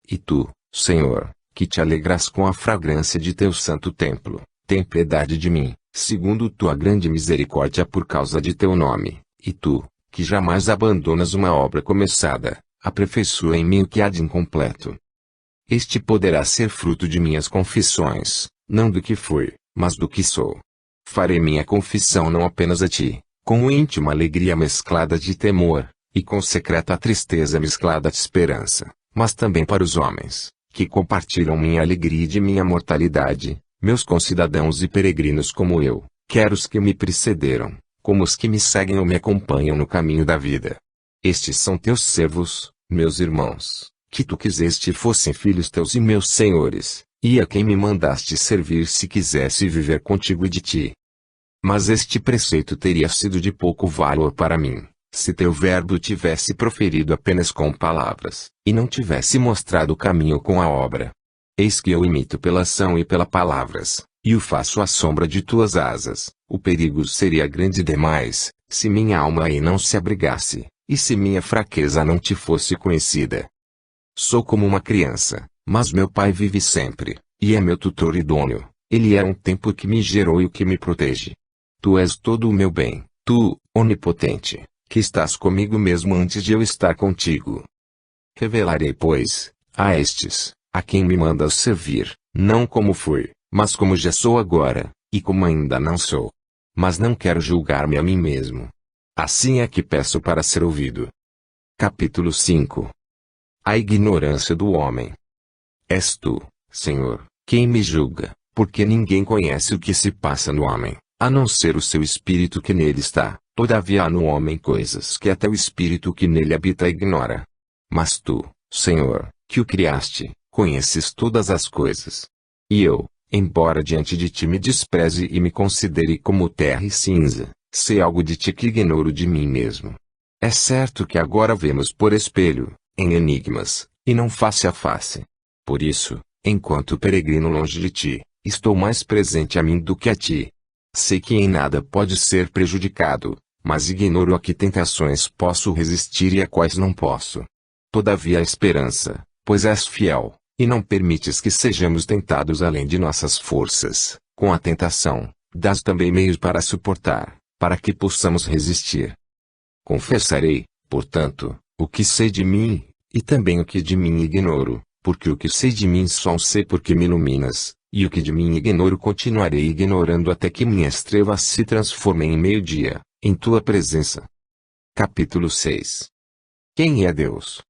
E tu, Senhor, que te alegras com a fragrância de teu santo templo, tem piedade de mim, segundo tua grande misericórdia por causa de teu nome, e tu, que jamais abandonas uma obra começada, aperfeiçoa em mim o que há de incompleto. Este poderá ser fruto de minhas confissões, não do que fui, mas do que sou. Farei minha confissão não apenas a ti, com íntima alegria mesclada de temor, e com secreta tristeza mesclada de esperança, mas também para os homens, que compartilham minha alegria e de minha mortalidade, meus concidadãos e peregrinos como eu, quer os que me precederam, como os que me seguem ou me acompanham no caminho da vida. Estes são teus servos, meus irmãos, que tu quiseste fossem filhos teus e meus senhores, e a quem me mandaste servir se quisesse viver contigo e de ti. Mas este preceito teria sido de pouco valor para mim, se teu verbo tivesse proferido apenas com palavras, e não tivesse mostrado o caminho com a obra. Eis que eu imito pela ação e pela palavras, e o faço à sombra de tuas asas. O perigo seria grande demais, se minha alma aí não se abrigasse, e se minha fraqueza não te fosse conhecida. Sou como uma criança, mas meu Pai vive sempre, e é meu tutor idôneo. Ele é um tempo que me gerou e o que me protege. Tu és todo o meu bem, tu, onipotente, que estás comigo mesmo antes de eu estar contigo. Revelarei, pois, a estes, a quem me mandas servir, não como fui, mas como já sou agora, e como ainda não sou. Mas não quero julgar-me a mim mesmo. Assim é que peço para ser ouvido. Capítulo 5. A ignorância do homem. És tu, Senhor, quem me julga, porque ninguém conhece o que se passa no homem, a não ser o seu espírito que nele está. Todavia há no homem coisas que até o espírito que nele habita ignora. Mas tu, Senhor, que o criaste, conheces todas as coisas. E eu, embora diante de ti me despreze e me considere como terra e cinza, sei algo de ti que ignoro de mim mesmo. É certo que agora vemos por espelho, em enigmas, e não face a face. Por isso, enquanto peregrino longe de ti, estou mais presente a mim do que a ti. Sei que em nada pode ser prejudicado, mas ignoro a que tentações posso resistir e a quais não posso. Todavia a esperança, pois és fiel, e não permites que sejamos tentados além de nossas forças, com a tentação, dás também meios para suportar, para que possamos resistir. Confessarei, portanto, o que sei de mim, e também o que de mim ignoro, porque o que sei de mim só o sei porque me iluminas, e o que de mim ignoro continuarei ignorando até que minhas trevas se transformem em meio-dia, em tua presença. Capítulo 6. Quem é Deus?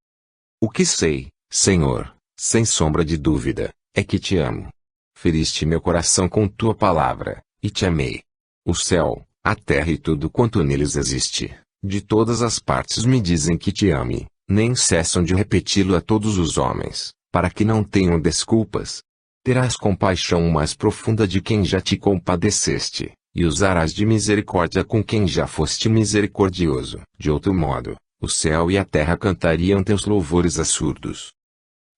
O que sei, Senhor, sem sombra de dúvida, é que te amo. Feriste meu coração com tua palavra, e te amei. O céu, a terra e tudo quanto neles existe, de todas as partes me dizem que te ame, nem cessam de repeti-lo a todos os homens, para que não tenham desculpas. Terás compaixão mais profunda de quem já te compadeceste, e usarás de misericórdia com quem já foste misericordioso. De outro modo, o céu e a terra cantariam teus louvores a surdos.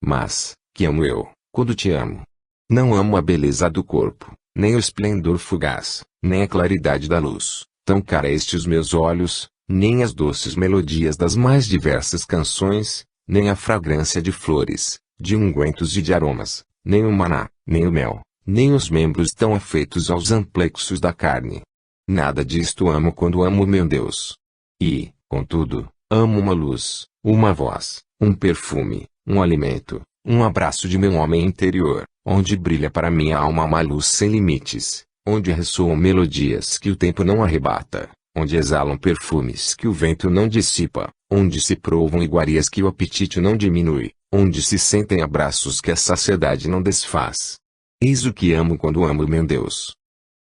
Mas, que amo eu, quando te amo? Não amo a beleza do corpo, nem o esplendor fugaz, nem a claridade da luz, tão cara a estes meus olhos, nem as doces melodias das mais diversas canções, nem a fragrância de flores, de ungüentos e de aromas, nem o maná, nem o mel, nem os membros tão afeitos aos amplexos da carne. Nada disto amo quando amo meu Deus. E, contudo, amo uma luz, uma voz, um perfume, um alimento, um abraço de meu homem interior, onde brilha para minha alma uma luz sem limites, onde ressoam melodias que o tempo não arrebata, onde exalam perfumes que o vento não dissipa, onde se provam iguarias que o apetite não diminui, onde se sentem abraços que a saciedade não desfaz. Eis o que amo quando amo meu Deus.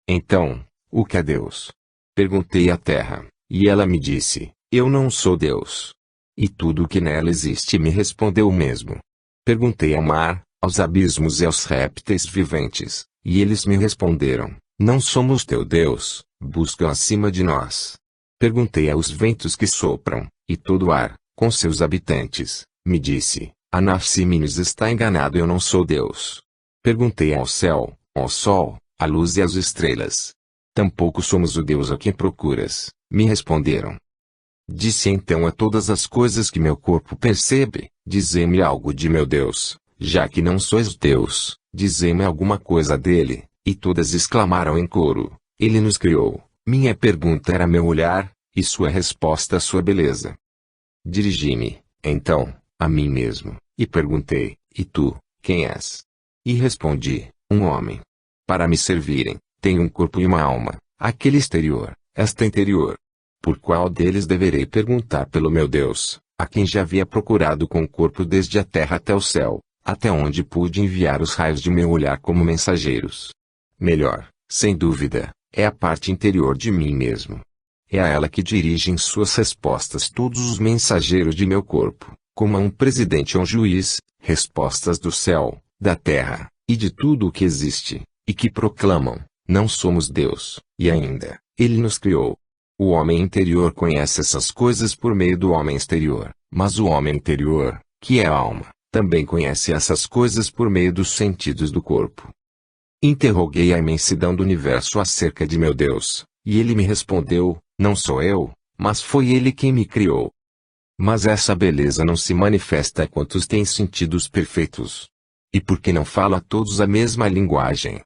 Então, o que é Deus? Perguntei à terra, e ela me disse, eu não sou Deus. E tudo o que nela existe me respondeu o mesmo. Perguntei ao mar, aos abismos e aos répteis viventes, e eles me responderam, não somos teu Deus, buscam acima de nós. Perguntei aos ventos que sopram, e todo o ar, com seus habitantes, me disse, Anaxímenes está enganado, eu não sou Deus. Perguntei ao céu, ao sol, à luz e às estrelas. Tampouco somos o Deus a quem procuras, me responderam. Disse então a todas as coisas que meu corpo percebe, dizei-me algo de meu Deus, já que não sois Deus, dizei-me alguma coisa dele, e todas exclamaram em coro, ele nos criou. Minha pergunta era meu olhar, e sua resposta sua beleza. Dirigi-me, então, a mim mesmo, e perguntei, e tu, quem és? E respondi, um homem. para me servirem, têm um corpo e uma alma, aquele exterior, esta interior. Por qual deles deverei perguntar pelo meu Deus, a quem já havia procurado com o corpo desde a terra até o céu, até onde pude enviar os raios de meu olhar como mensageiros? Melhor, sem dúvida, é a parte interior de mim mesmo. É a ela que dirigem suas respostas todos os mensageiros de meu corpo, como a um presidente ou um juiz, respostas do céu, da terra, e de tudo o que existe, e que proclamam: não somos Deus, e ainda, Ele nos criou. O homem interior conhece essas coisas por meio do homem exterior, mas o homem interior, que é a alma, também conhece essas coisas por meio dos sentidos do corpo. Interroguei a imensidão do universo acerca de meu Deus, e ele me respondeu: não sou eu, mas foi ele quem me criou. Mas essa beleza não se manifesta a quantos têm sentidos perfeitos. E por que não falo a todos a mesma linguagem?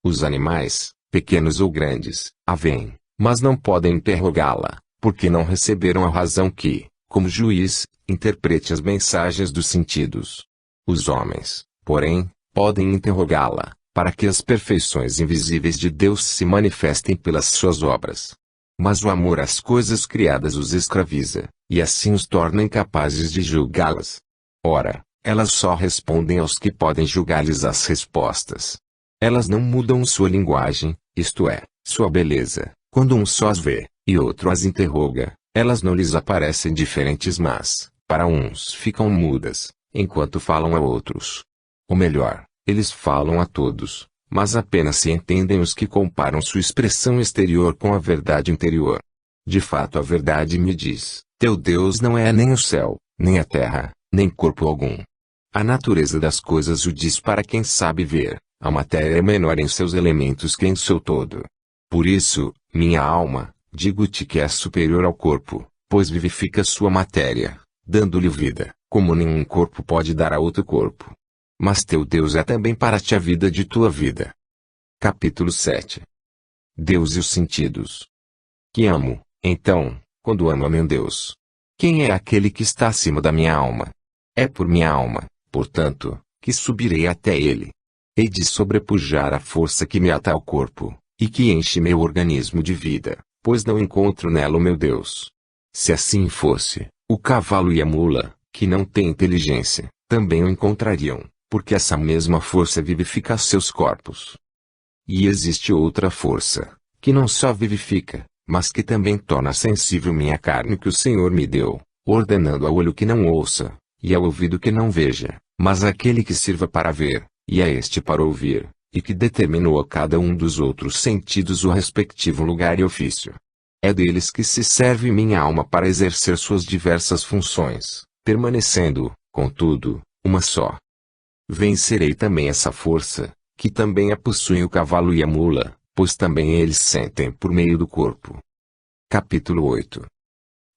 Os animais, pequenos ou grandes, a veem, mas não podem interrogá-la, porque não receberam a razão que, como juiz, interprete as mensagens dos sentidos. Os homens, porém, podem interrogá-la, para que as perfeições invisíveis de Deus se manifestem pelas suas obras. Mas o amor às coisas criadas os escraviza, e assim os torna incapazes de julgá-las. Ora, elas só respondem aos que podem julgar-lhes as respostas. Elas não mudam sua linguagem, isto é, sua beleza, quando um só as vê, e outro as interroga, elas não lhes aparecem diferentes, mas, para uns ficam mudas, enquanto falam a outros. Ou melhor, eles falam a todos, mas apenas se entendem os que comparam sua expressão exterior com a verdade interior. De fato, a verdade me diz: teu Deus não é nem o céu, nem a terra, nem corpo algum. A natureza das coisas o diz para quem sabe ver, a matéria é menor em seus elementos que em seu todo. Por isso, minha alma, digo-te que é superior ao corpo, pois vivifica sua matéria, dando-lhe vida, como nenhum corpo pode dar a outro corpo. Mas teu Deus é também para ti a vida de tua vida. Capítulo 7. Deus e os sentidos. Que amo, então, quando amo a meu Deus? Quem é aquele que está acima da minha alma? É por minha alma, portanto, que subirei até ele. Hei de sobrepujar a força que me ata ao corpo, e que enche meu organismo de vida, pois não encontro nela o meu Deus. Se assim fosse, o cavalo e a mula, que não têm inteligência, também o encontrariam, porque essa mesma força vivifica seus corpos. E existe outra força, que não só vivifica, mas que também torna sensível minha carne que o Senhor me deu, ordenando ao olho que não ouça, e ao ouvido que não veja, mas aquele que sirva para ver, e a este para ouvir, e que determinou a cada um dos outros sentidos o respectivo lugar e ofício. É deles que se serve minha alma para exercer suas diversas funções, permanecendo, contudo, uma só. Vencerei também essa força, que também a possuem o cavalo e a mula, pois também eles sentem por meio do corpo. Capítulo 8.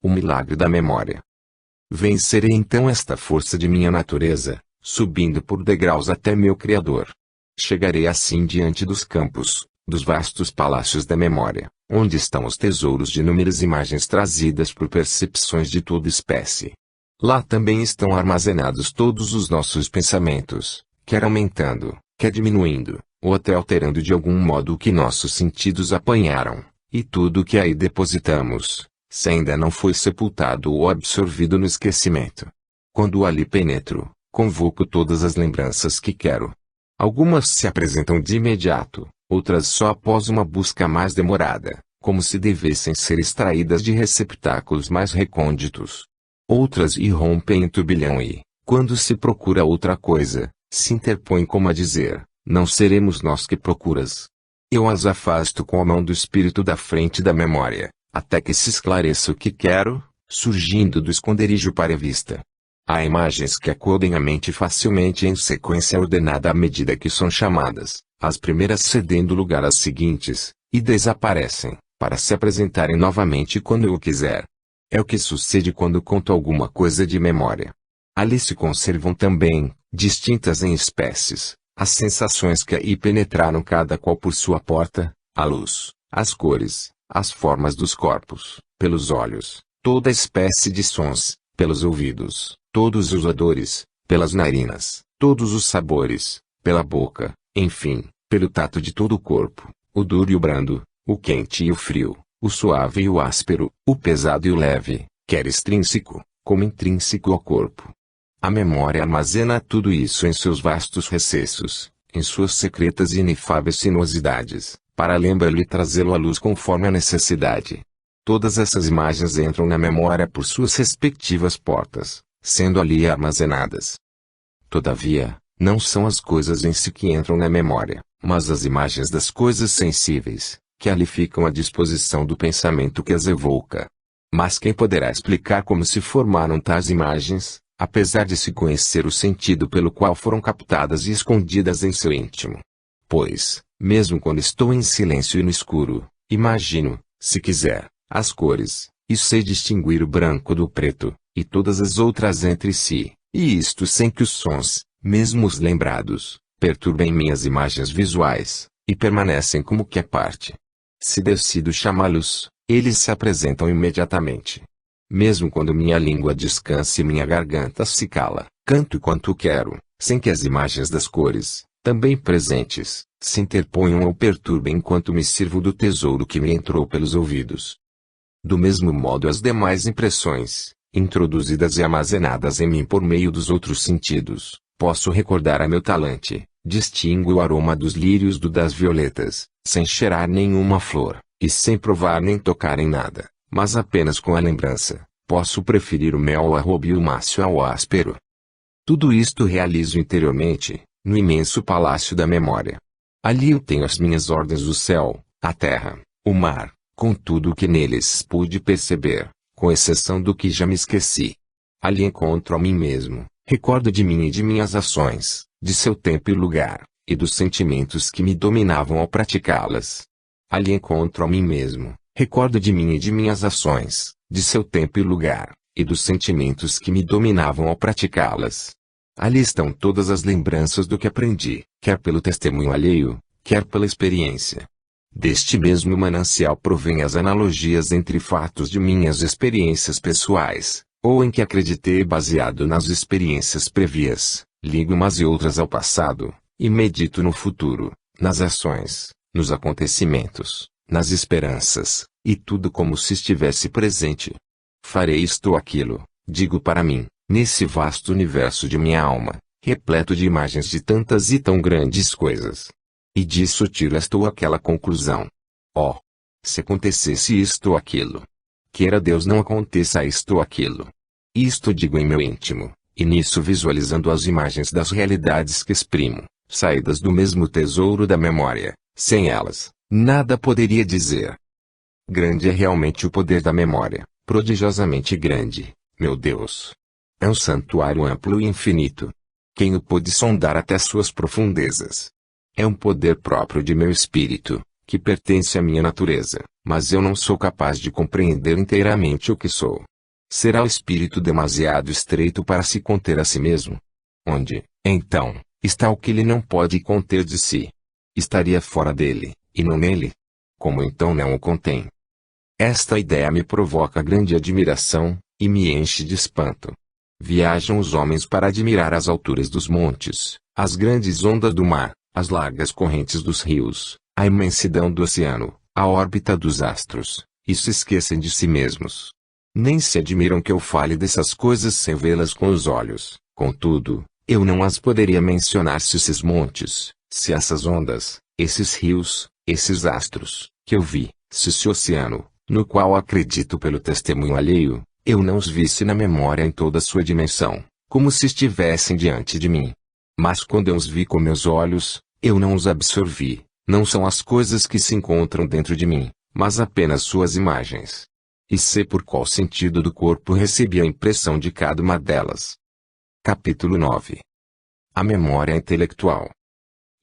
O milagre da memória. Vencerei então esta força de minha natureza, subindo por degraus até meu Criador. Chegarei assim diante dos campos, dos vastos palácios da memória, onde estão os tesouros de inúmeras imagens trazidas por percepções de toda espécie. Lá também estão armazenados todos os nossos pensamentos, quer aumentando, quer diminuindo, ou até alterando de algum modo o que nossos sentidos apanharam, e tudo o que aí depositamos, se ainda não foi sepultado ou absorvido no esquecimento. Quando ali penetro, convoco todas as lembranças que quero. Algumas se apresentam de imediato, outras só após uma busca mais demorada, como se devessem ser extraídas de receptáculos mais recônditos. Outras irrompem em turbilhão e, quando se procura outra coisa, se interpõem como a dizer: não seremos nós que procuras. Eu as afasto com a mão do espírito da frente da memória, até que se esclareça o que quero, surgindo do esconderijo para a vista. Há imagens que acodem a mente facilmente em sequência ordenada à medida que são chamadas, as primeiras cedendo lugar às seguintes, e desaparecem, para se apresentarem novamente quando eu quiser. É o que sucede quando conto alguma coisa de memória. Ali se conservam também, distintas em espécies, as sensações que aí penetraram cada qual por sua porta, a luz, as cores, as formas dos corpos, pelos olhos, toda espécie de sons, pelos ouvidos, todos os odores, pelas narinas, todos os sabores, pela boca, enfim, Pelo tato de todo o corpo, o duro e o brando, o quente e o frio, o suave e o áspero, o pesado e o leve, quer extrínseco, como intrínseco ao corpo. A memória armazena tudo isso em seus vastos recessos, em suas secretas e inefáveis sinuosidades, para lembrá-lo e trazê-lo à luz conforme a necessidade. Todas essas imagens entram na memória por suas respectivas portas, sendo ali armazenadas. Todavia, não são as coisas em si que entram na memória, mas as imagens das coisas sensíveis, que ali ficam à disposição do pensamento que as evoca. Mas quem poderá explicar como se formaram tais imagens, apesar de se conhecer o sentido pelo qual foram captadas e escondidas em seu íntimo? Pois, mesmo quando estou em silêncio e no escuro, imagino, se quiser, as cores, e sei distinguir o branco do preto, e todas as outras entre si, e isto sem que os sons, mesmo os lembrados, perturbem minhas imagens visuais, e permanecem como que à parte. Se decido chamá-los, eles se apresentam imediatamente. Mesmo quando minha língua descansa e minha garganta se cala, canto quanto quero, sem que as imagens das cores, também presentes, se interponham ou perturbem enquanto me sirvo do tesouro que me entrou pelos ouvidos. Do mesmo modo as demais impressões, introduzidas e armazenadas em mim por meio dos outros sentidos, posso recordar a meu talante, distingo o aroma dos lírios do das violetas, sem cheirar nenhuma flor, e sem provar nem tocar em nada, mas apenas com a lembrança, posso preferir o mel ao arrobo e o mácio ao áspero. Tudo isto realizo interiormente, no imenso palácio da memória. Ali eu tenho as minhas ordens do céu, a terra, o mar, com tudo o que neles pude perceber, com exceção do que já me esqueci. Ali encontro a mim mesmo, recordo de mim e de minhas ações, de seu tempo e lugar, e dos sentimentos que me dominavam ao praticá-las. Ali encontro a mim mesmo, recordo de mim e de minhas ações, de seu tempo e lugar, e dos sentimentos que me dominavam ao praticá-las. Ali estão todas as lembranças do que aprendi, quer pelo testemunho alheio, quer pela experiência. Deste mesmo manancial provém as analogias entre fatos de minhas experiências pessoais, ou em que acreditei baseado nas experiências prévias, ligo umas e outras ao passado, e medito no futuro, nas ações, nos acontecimentos, nas esperanças, e tudo como se estivesse presente. Farei isto ou aquilo, digo para mim, nesse vasto universo de minha alma, repleto de imagens de tantas e tão grandes coisas. E disso tiro esta ou aquela conclusão. Oh! Se acontecesse isto ou aquilo. Queira Deus não aconteça isto ou aquilo. Isto digo em meu íntimo, e nisso visualizando as imagens das realidades que exprimo, saídas do mesmo tesouro da memória, sem elas, nada poderia dizer. Grande é realmente o poder da memória, prodigiosamente grande, meu Deus. É um santuário amplo e infinito. Quem o pôde sondar até suas profundezas? É um poder próprio de meu espírito, que pertence à minha natureza, mas eu não sou capaz de compreender inteiramente o que sou. Será o espírito demasiado estreito para se conter a si mesmo? Onde, então, está o que ele não pode conter de si? Estaria fora dele, e não nele? Como então não o contém? Esta ideia me provoca grande admiração, e me enche de espanto. Viajam os homens para admirar as alturas dos montes, as grandes ondas do mar, as largas correntes dos rios, a imensidão do oceano, a órbita dos astros, e se esquecem de si mesmos. Nem se admiram que eu fale dessas coisas sem vê-las com os olhos. Contudo, eu não as poderia mencionar se esses montes, se essas ondas, esses rios, esses astros, que eu vi, se esse oceano, no qual acredito pelo testemunho alheio, eu não os visse na memória em toda sua dimensão, como se estivessem diante de mim. Mas quando eu os vi com meus olhos, eu não os absorvi, não são as coisas que se encontram dentro de mim, mas apenas suas imagens. E sei por qual sentido do corpo recebi a impressão de cada uma delas. Capítulo 9. A memória intelectual.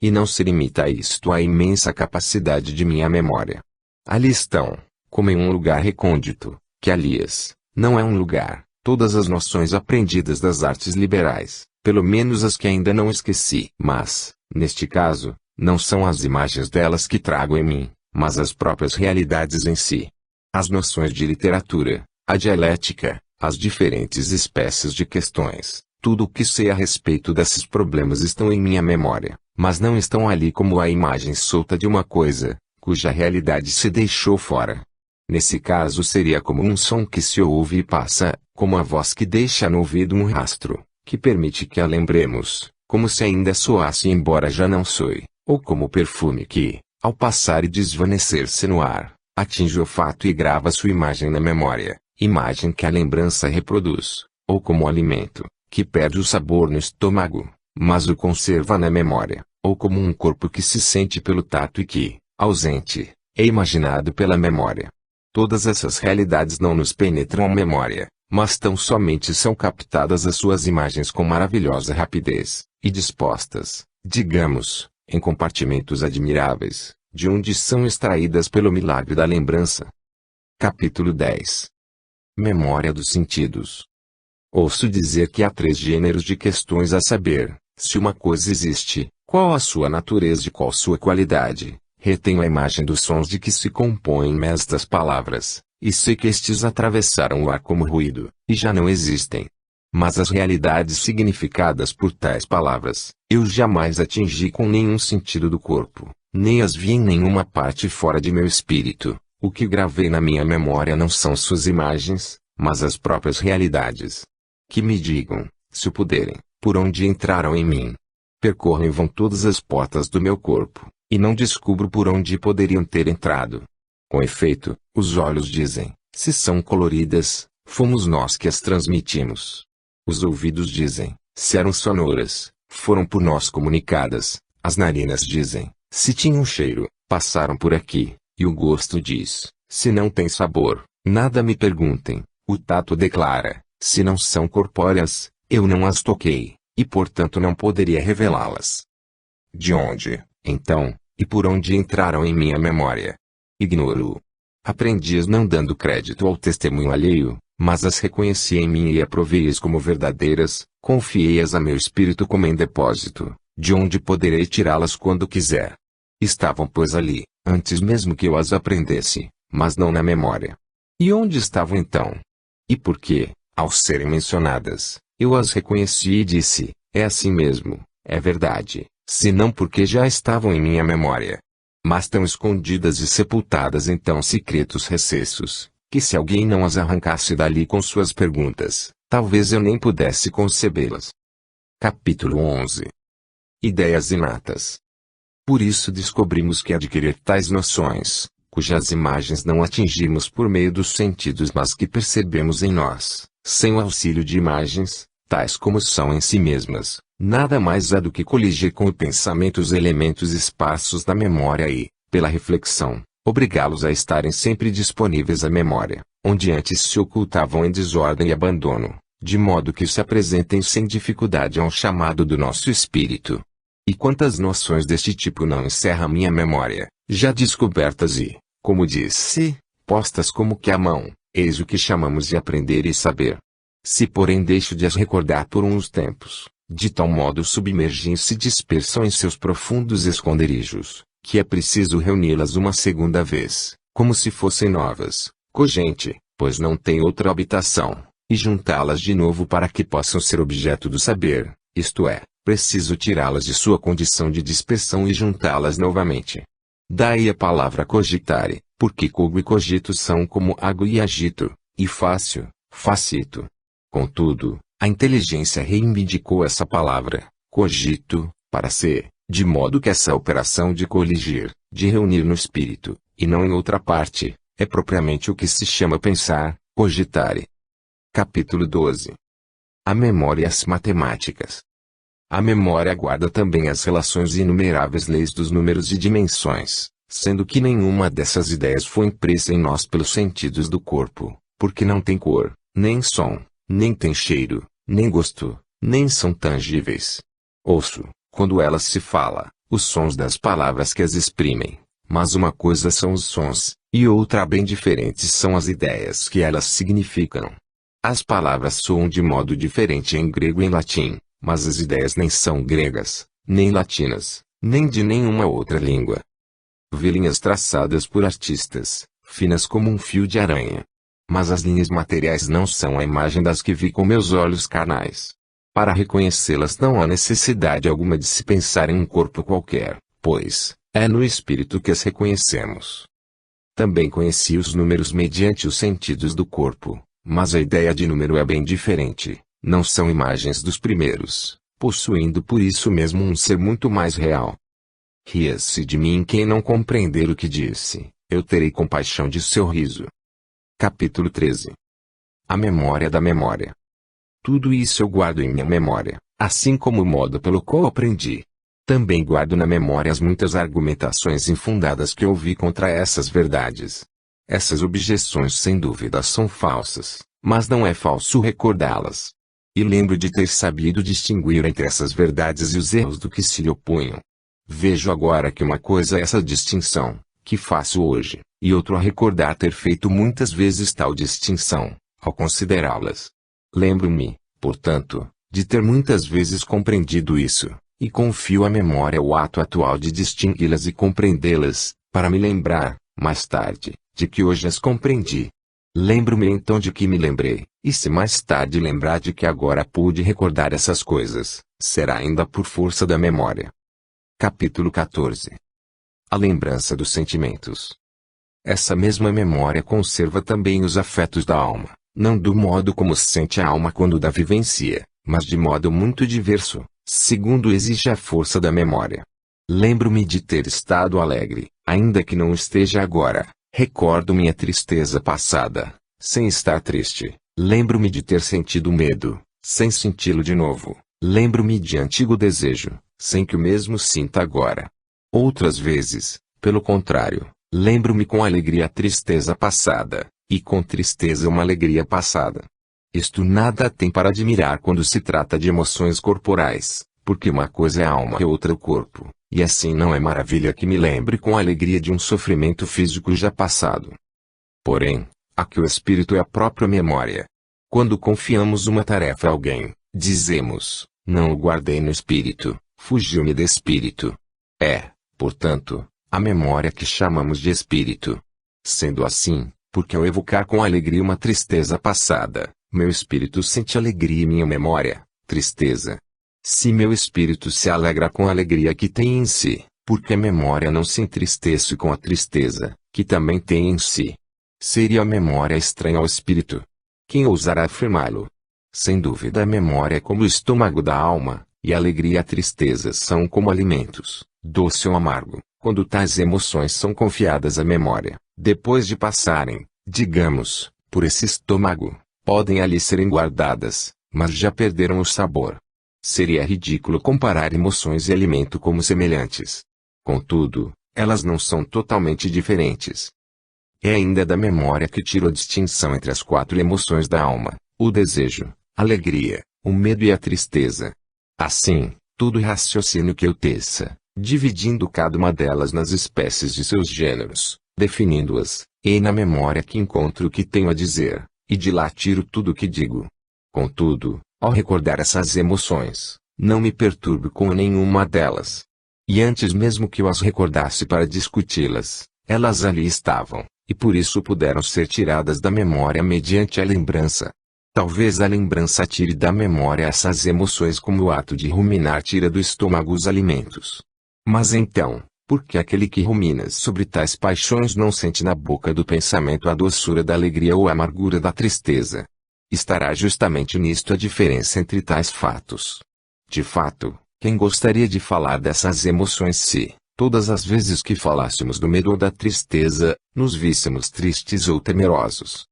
E não se limita a isto a imensa capacidade de minha memória. Ali estão, como em um lugar recôndito, que aliás, não é um lugar, todas as noções aprendidas das artes liberais, pelo menos as que ainda não esqueci. Mas, neste caso, não são as imagens delas que trago em mim, mas as próprias realidades em si. As noções de literatura, a dialética, as diferentes espécies de questões, tudo o que sei a respeito desses problemas estão em minha memória, mas não estão ali como a imagem solta de uma coisa, cuja realidade se deixou fora. Nesse caso seria como um som que se ouve e passa, como a voz que deixa no ouvido um rastro, que permite que a lembremos, como se ainda soasse embora já não soe, ou como o perfume que, ao passar e desvanecer-se no ar, atinge o olfato e grava sua imagem na memória, imagem que a lembrança reproduz, ou como o alimento, que perde o sabor no estômago, mas o conserva na memória, ou como um corpo que se sente pelo tato e que, ausente, é imaginado pela memória. Todas essas realidades não nos penetram a memória, mas tão somente são captadas as suas imagens com maravilhosa rapidez, e dispostas, digamos, em compartimentos admiráveis, de onde são extraídas pelo milagre da lembrança. Capítulo 10. Memória dos sentidos. Ouço dizer que há 3 gêneros de questões a saber: se uma coisa existe, qual a sua natureza e qual sua qualidade. Retenho a imagem dos sons de que se compõem estas palavras, e sei que estes atravessaram o ar como ruído, e já não existem. Mas as realidades significadas por tais palavras, eu jamais atingi com nenhum sentido do corpo, nem as vi em nenhuma parte fora de meu espírito. O que gravei na minha memória não são suas imagens, mas as próprias realidades. Que me digam, se o puderem, por onde entraram em mim. Percorram e vão todas as portas do meu corpo, e não descubro por onde poderiam ter entrado. Com efeito, os olhos dizem, se são coloridas, fomos nós que as transmitimos. Os ouvidos dizem, se eram sonoras, foram por nós comunicadas. As narinas dizem, se tinham cheiro, passaram por aqui. E o gosto diz, se não tem sabor, nada me perguntem. O tato declara, se não são corpóreas, eu não as toquei, e portanto não poderia revelá-las. De onde, então, e por onde entraram em minha memória? Ignoro. Aprendi-as não dando crédito ao testemunho alheio, mas as reconheci em mim e aprovei-as como verdadeiras, confiei-as a meu espírito como em depósito, de onde poderei tirá-las quando quiser. Estavam pois ali, antes mesmo que eu as aprendesse, mas não na memória. E onde estavam então? E por que, ao serem mencionadas, eu as reconheci e disse, é assim mesmo, é verdade, senão porque já estavam em minha memória. Mas tão escondidas e sepultadas em tão secretos recessos, que se alguém não as arrancasse dali com suas perguntas, talvez eu nem pudesse concebê-las. Capítulo 11. Ideias inatas. Por isso descobrimos que adquirir tais noções, cujas imagens não atingimos por meio dos sentidos mas que percebemos em nós, sem o auxílio de imagens, tais como são em si mesmas, nada mais é do que coligir com o pensamento os elementos esparsos da memória e, pela reflexão, obrigá-los a estarem sempre disponíveis à memória, onde antes se ocultavam em desordem e abandono, de modo que se apresentem sem dificuldade ao chamado do nosso espírito. E quantas noções deste tipo não encerra minha memória, já descobertas e, como disse, postas como que à mão, eis o que chamamos de aprender e saber. Se porém deixo de as recordar por uns tempos, de tal modo submergem e se dispersam em seus profundos esconderijos, que é preciso reuni-las uma segunda vez, como se fossem novas, cogente, pois não tem outra habitação, e juntá-las de novo para que possam ser objeto do saber, isto é, preciso tirá-las de sua condição de dispersão e juntá-las novamente. Daí a palavra cogitare, porque cogo e cogito são como água e agito, e fácil, facito. Contudo, a inteligência reivindicou essa palavra, cogito, para ser, de modo que essa operação de coligir, de reunir no espírito, e não em outra parte, é propriamente o que se chama pensar, cogitare. Capítulo 12. A memória e as matemáticas. A memória guarda também as relações e inumeráveis leis dos números e dimensões, sendo que nenhuma dessas ideias foi impressa em nós pelos sentidos do corpo, porque não tem cor, nem som, nem tem cheiro, nem gosto, nem são tangíveis. Ouço, quando elas se fala, os sons das palavras que as exprimem, mas uma coisa são os sons, e outra bem diferente são as ideias que elas significam. As palavras soam de modo diferente em grego e em latim, mas as ideias nem são gregas, nem latinas, nem de nenhuma outra língua. Vi linhas traçadas por artistas, finas como um fio de aranha. Mas as linhas materiais não são a imagem das que vi com meus olhos carnais. Para reconhecê-las não há necessidade alguma de se pensar em um corpo qualquer, pois, é no espírito que as reconhecemos. Também conheci os números mediante os sentidos do corpo, mas a ideia de número é bem diferente, não são imagens dos primeiros, possuindo por isso mesmo um ser muito mais real. Ria-se de mim quem não compreender o que disse, eu terei compaixão de seu riso. Capítulo 13. A memória da memória. Tudo isso eu guardo em minha memória, assim como o modo pelo qual aprendi. Também guardo na memória as muitas argumentações infundadas que ouvi contra essas verdades. Essas objeções sem dúvida são falsas, mas não é falso recordá-las. E lembro de ter sabido distinguir entre essas verdades e os erros do que se lhe opunham. Vejo agora que uma coisa é essa distinção, que faço hoje, e outro a recordar ter feito muitas vezes tal distinção, ao considerá-las. Lembro-me, portanto, de ter muitas vezes compreendido isso, e confio à memória o ato atual de distingui-las e compreendê-las, para me lembrar, mais tarde, de que hoje as compreendi. Lembro-me então de que me lembrei, e se mais tarde lembrar de que agora pude recordar essas coisas, será ainda por força da memória. Capítulo 14. A lembrança dos sentimentos. Essa mesma memória conserva também os afetos da alma, não do modo como se sente a alma quando da vivencia, mas de modo muito diverso, segundo exige a força da memória. Lembro-me de ter estado alegre, ainda que não esteja agora. Recordo minha tristeza passada, sem estar triste. Lembro-me de ter sentido medo, sem senti-lo de novo. Lembro-me de antigo desejo, sem que o mesmo sinta agora. Outras vezes, pelo contrário, lembro-me com alegria a tristeza passada, e com tristeza uma alegria passada. Isto nada tem para admirar quando se trata de emoções corporais, porque uma coisa é a alma e outra o corpo, e assim não é maravilha que me lembre com alegria de um sofrimento físico já passado. Porém, aqui o espírito é a própria memória. Quando confiamos uma tarefa a alguém, dizemos, não o guardei no espírito, fugiu-me do espírito. É, portanto, a memória que chamamos de espírito. Sendo assim, porque ao evocar com alegria uma tristeza passada, meu espírito sente alegria em minha memória, tristeza. Se meu espírito se alegra com a alegria que tem em si, porque a memória não se entristece com a tristeza, que também tem em si. Seria a memória estranha ao espírito? Quem ousará afirmá-lo? Sem dúvida a memória é como o estômago da alma, e a alegria e a tristeza são como alimentos, doce ou amargo, quando tais emoções são confiadas à memória, depois de passarem, digamos, por esse estômago, podem ali serem guardadas, mas já perderam o sabor. Seria ridículo comparar emoções e alimento como semelhantes. Contudo, elas não são totalmente diferentes. É ainda da memória que tiro a distinção entre as 4 emoções da alma, o desejo, a alegria, o medo e a tristeza. Assim, todo raciocínio que eu teça, dividindo cada uma delas nas espécies de seus gêneros, definindo-as, e na memória que encontro o que tenho a dizer, e de lá tiro tudo o que digo. Contudo, ao recordar essas emoções, não me perturbo com nenhuma delas. E antes mesmo que eu as recordasse para discuti-las, elas ali estavam, e por isso puderam ser tiradas da memória mediante a lembrança. Talvez a lembrança tire da memória essas emoções como o ato de ruminar tira do estômago os alimentos. Mas então, por que aquele que rumina sobre tais paixões não sente na boca do pensamento a doçura da alegria ou a amargura da tristeza? Estará justamente nisto a diferença entre tais fatos. De fato, quem gostaria de falar dessas emoções se, todas as vezes que falássemos do medo ou da tristeza, nos víssemos tristes ou temerosos?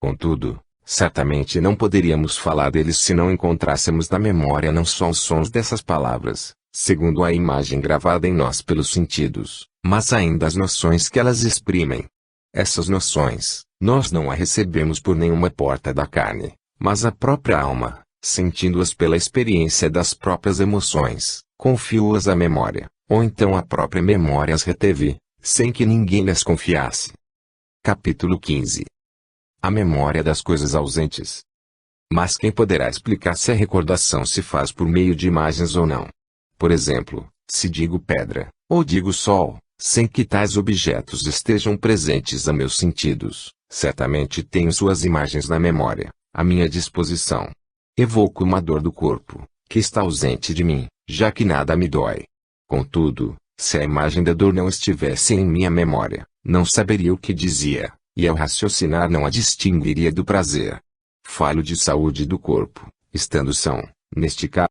Contudo, certamente não poderíamos falar deles se não encontrássemos na memória não só os sons dessas palavras, segundo a imagem gravada em nós pelos sentidos, mas ainda as noções que elas exprimem. Essas noções, nós não as recebemos por nenhuma porta da carne, mas a própria alma, sentindo-as pela experiência das próprias emoções, confiou-as à memória, ou então a própria memória as reteve, sem que ninguém lhes confiasse. Capítulo 15. A memória das coisas ausentes. Mas quem poderá explicar se a recordação se faz por meio de imagens ou não? Por exemplo, se digo pedra, ou digo sol, sem que tais objetos estejam presentes a meus sentidos, certamente tenho suas imagens na memória, à minha disposição. Evoco uma dor do corpo, que está ausente de mim, já que nada me dói. Contudo, se a imagem da dor não estivesse em minha memória, não saberia o que dizia, e ao raciocinar não a distinguiria do prazer. Falo de saúde do corpo, estando são, neste caso,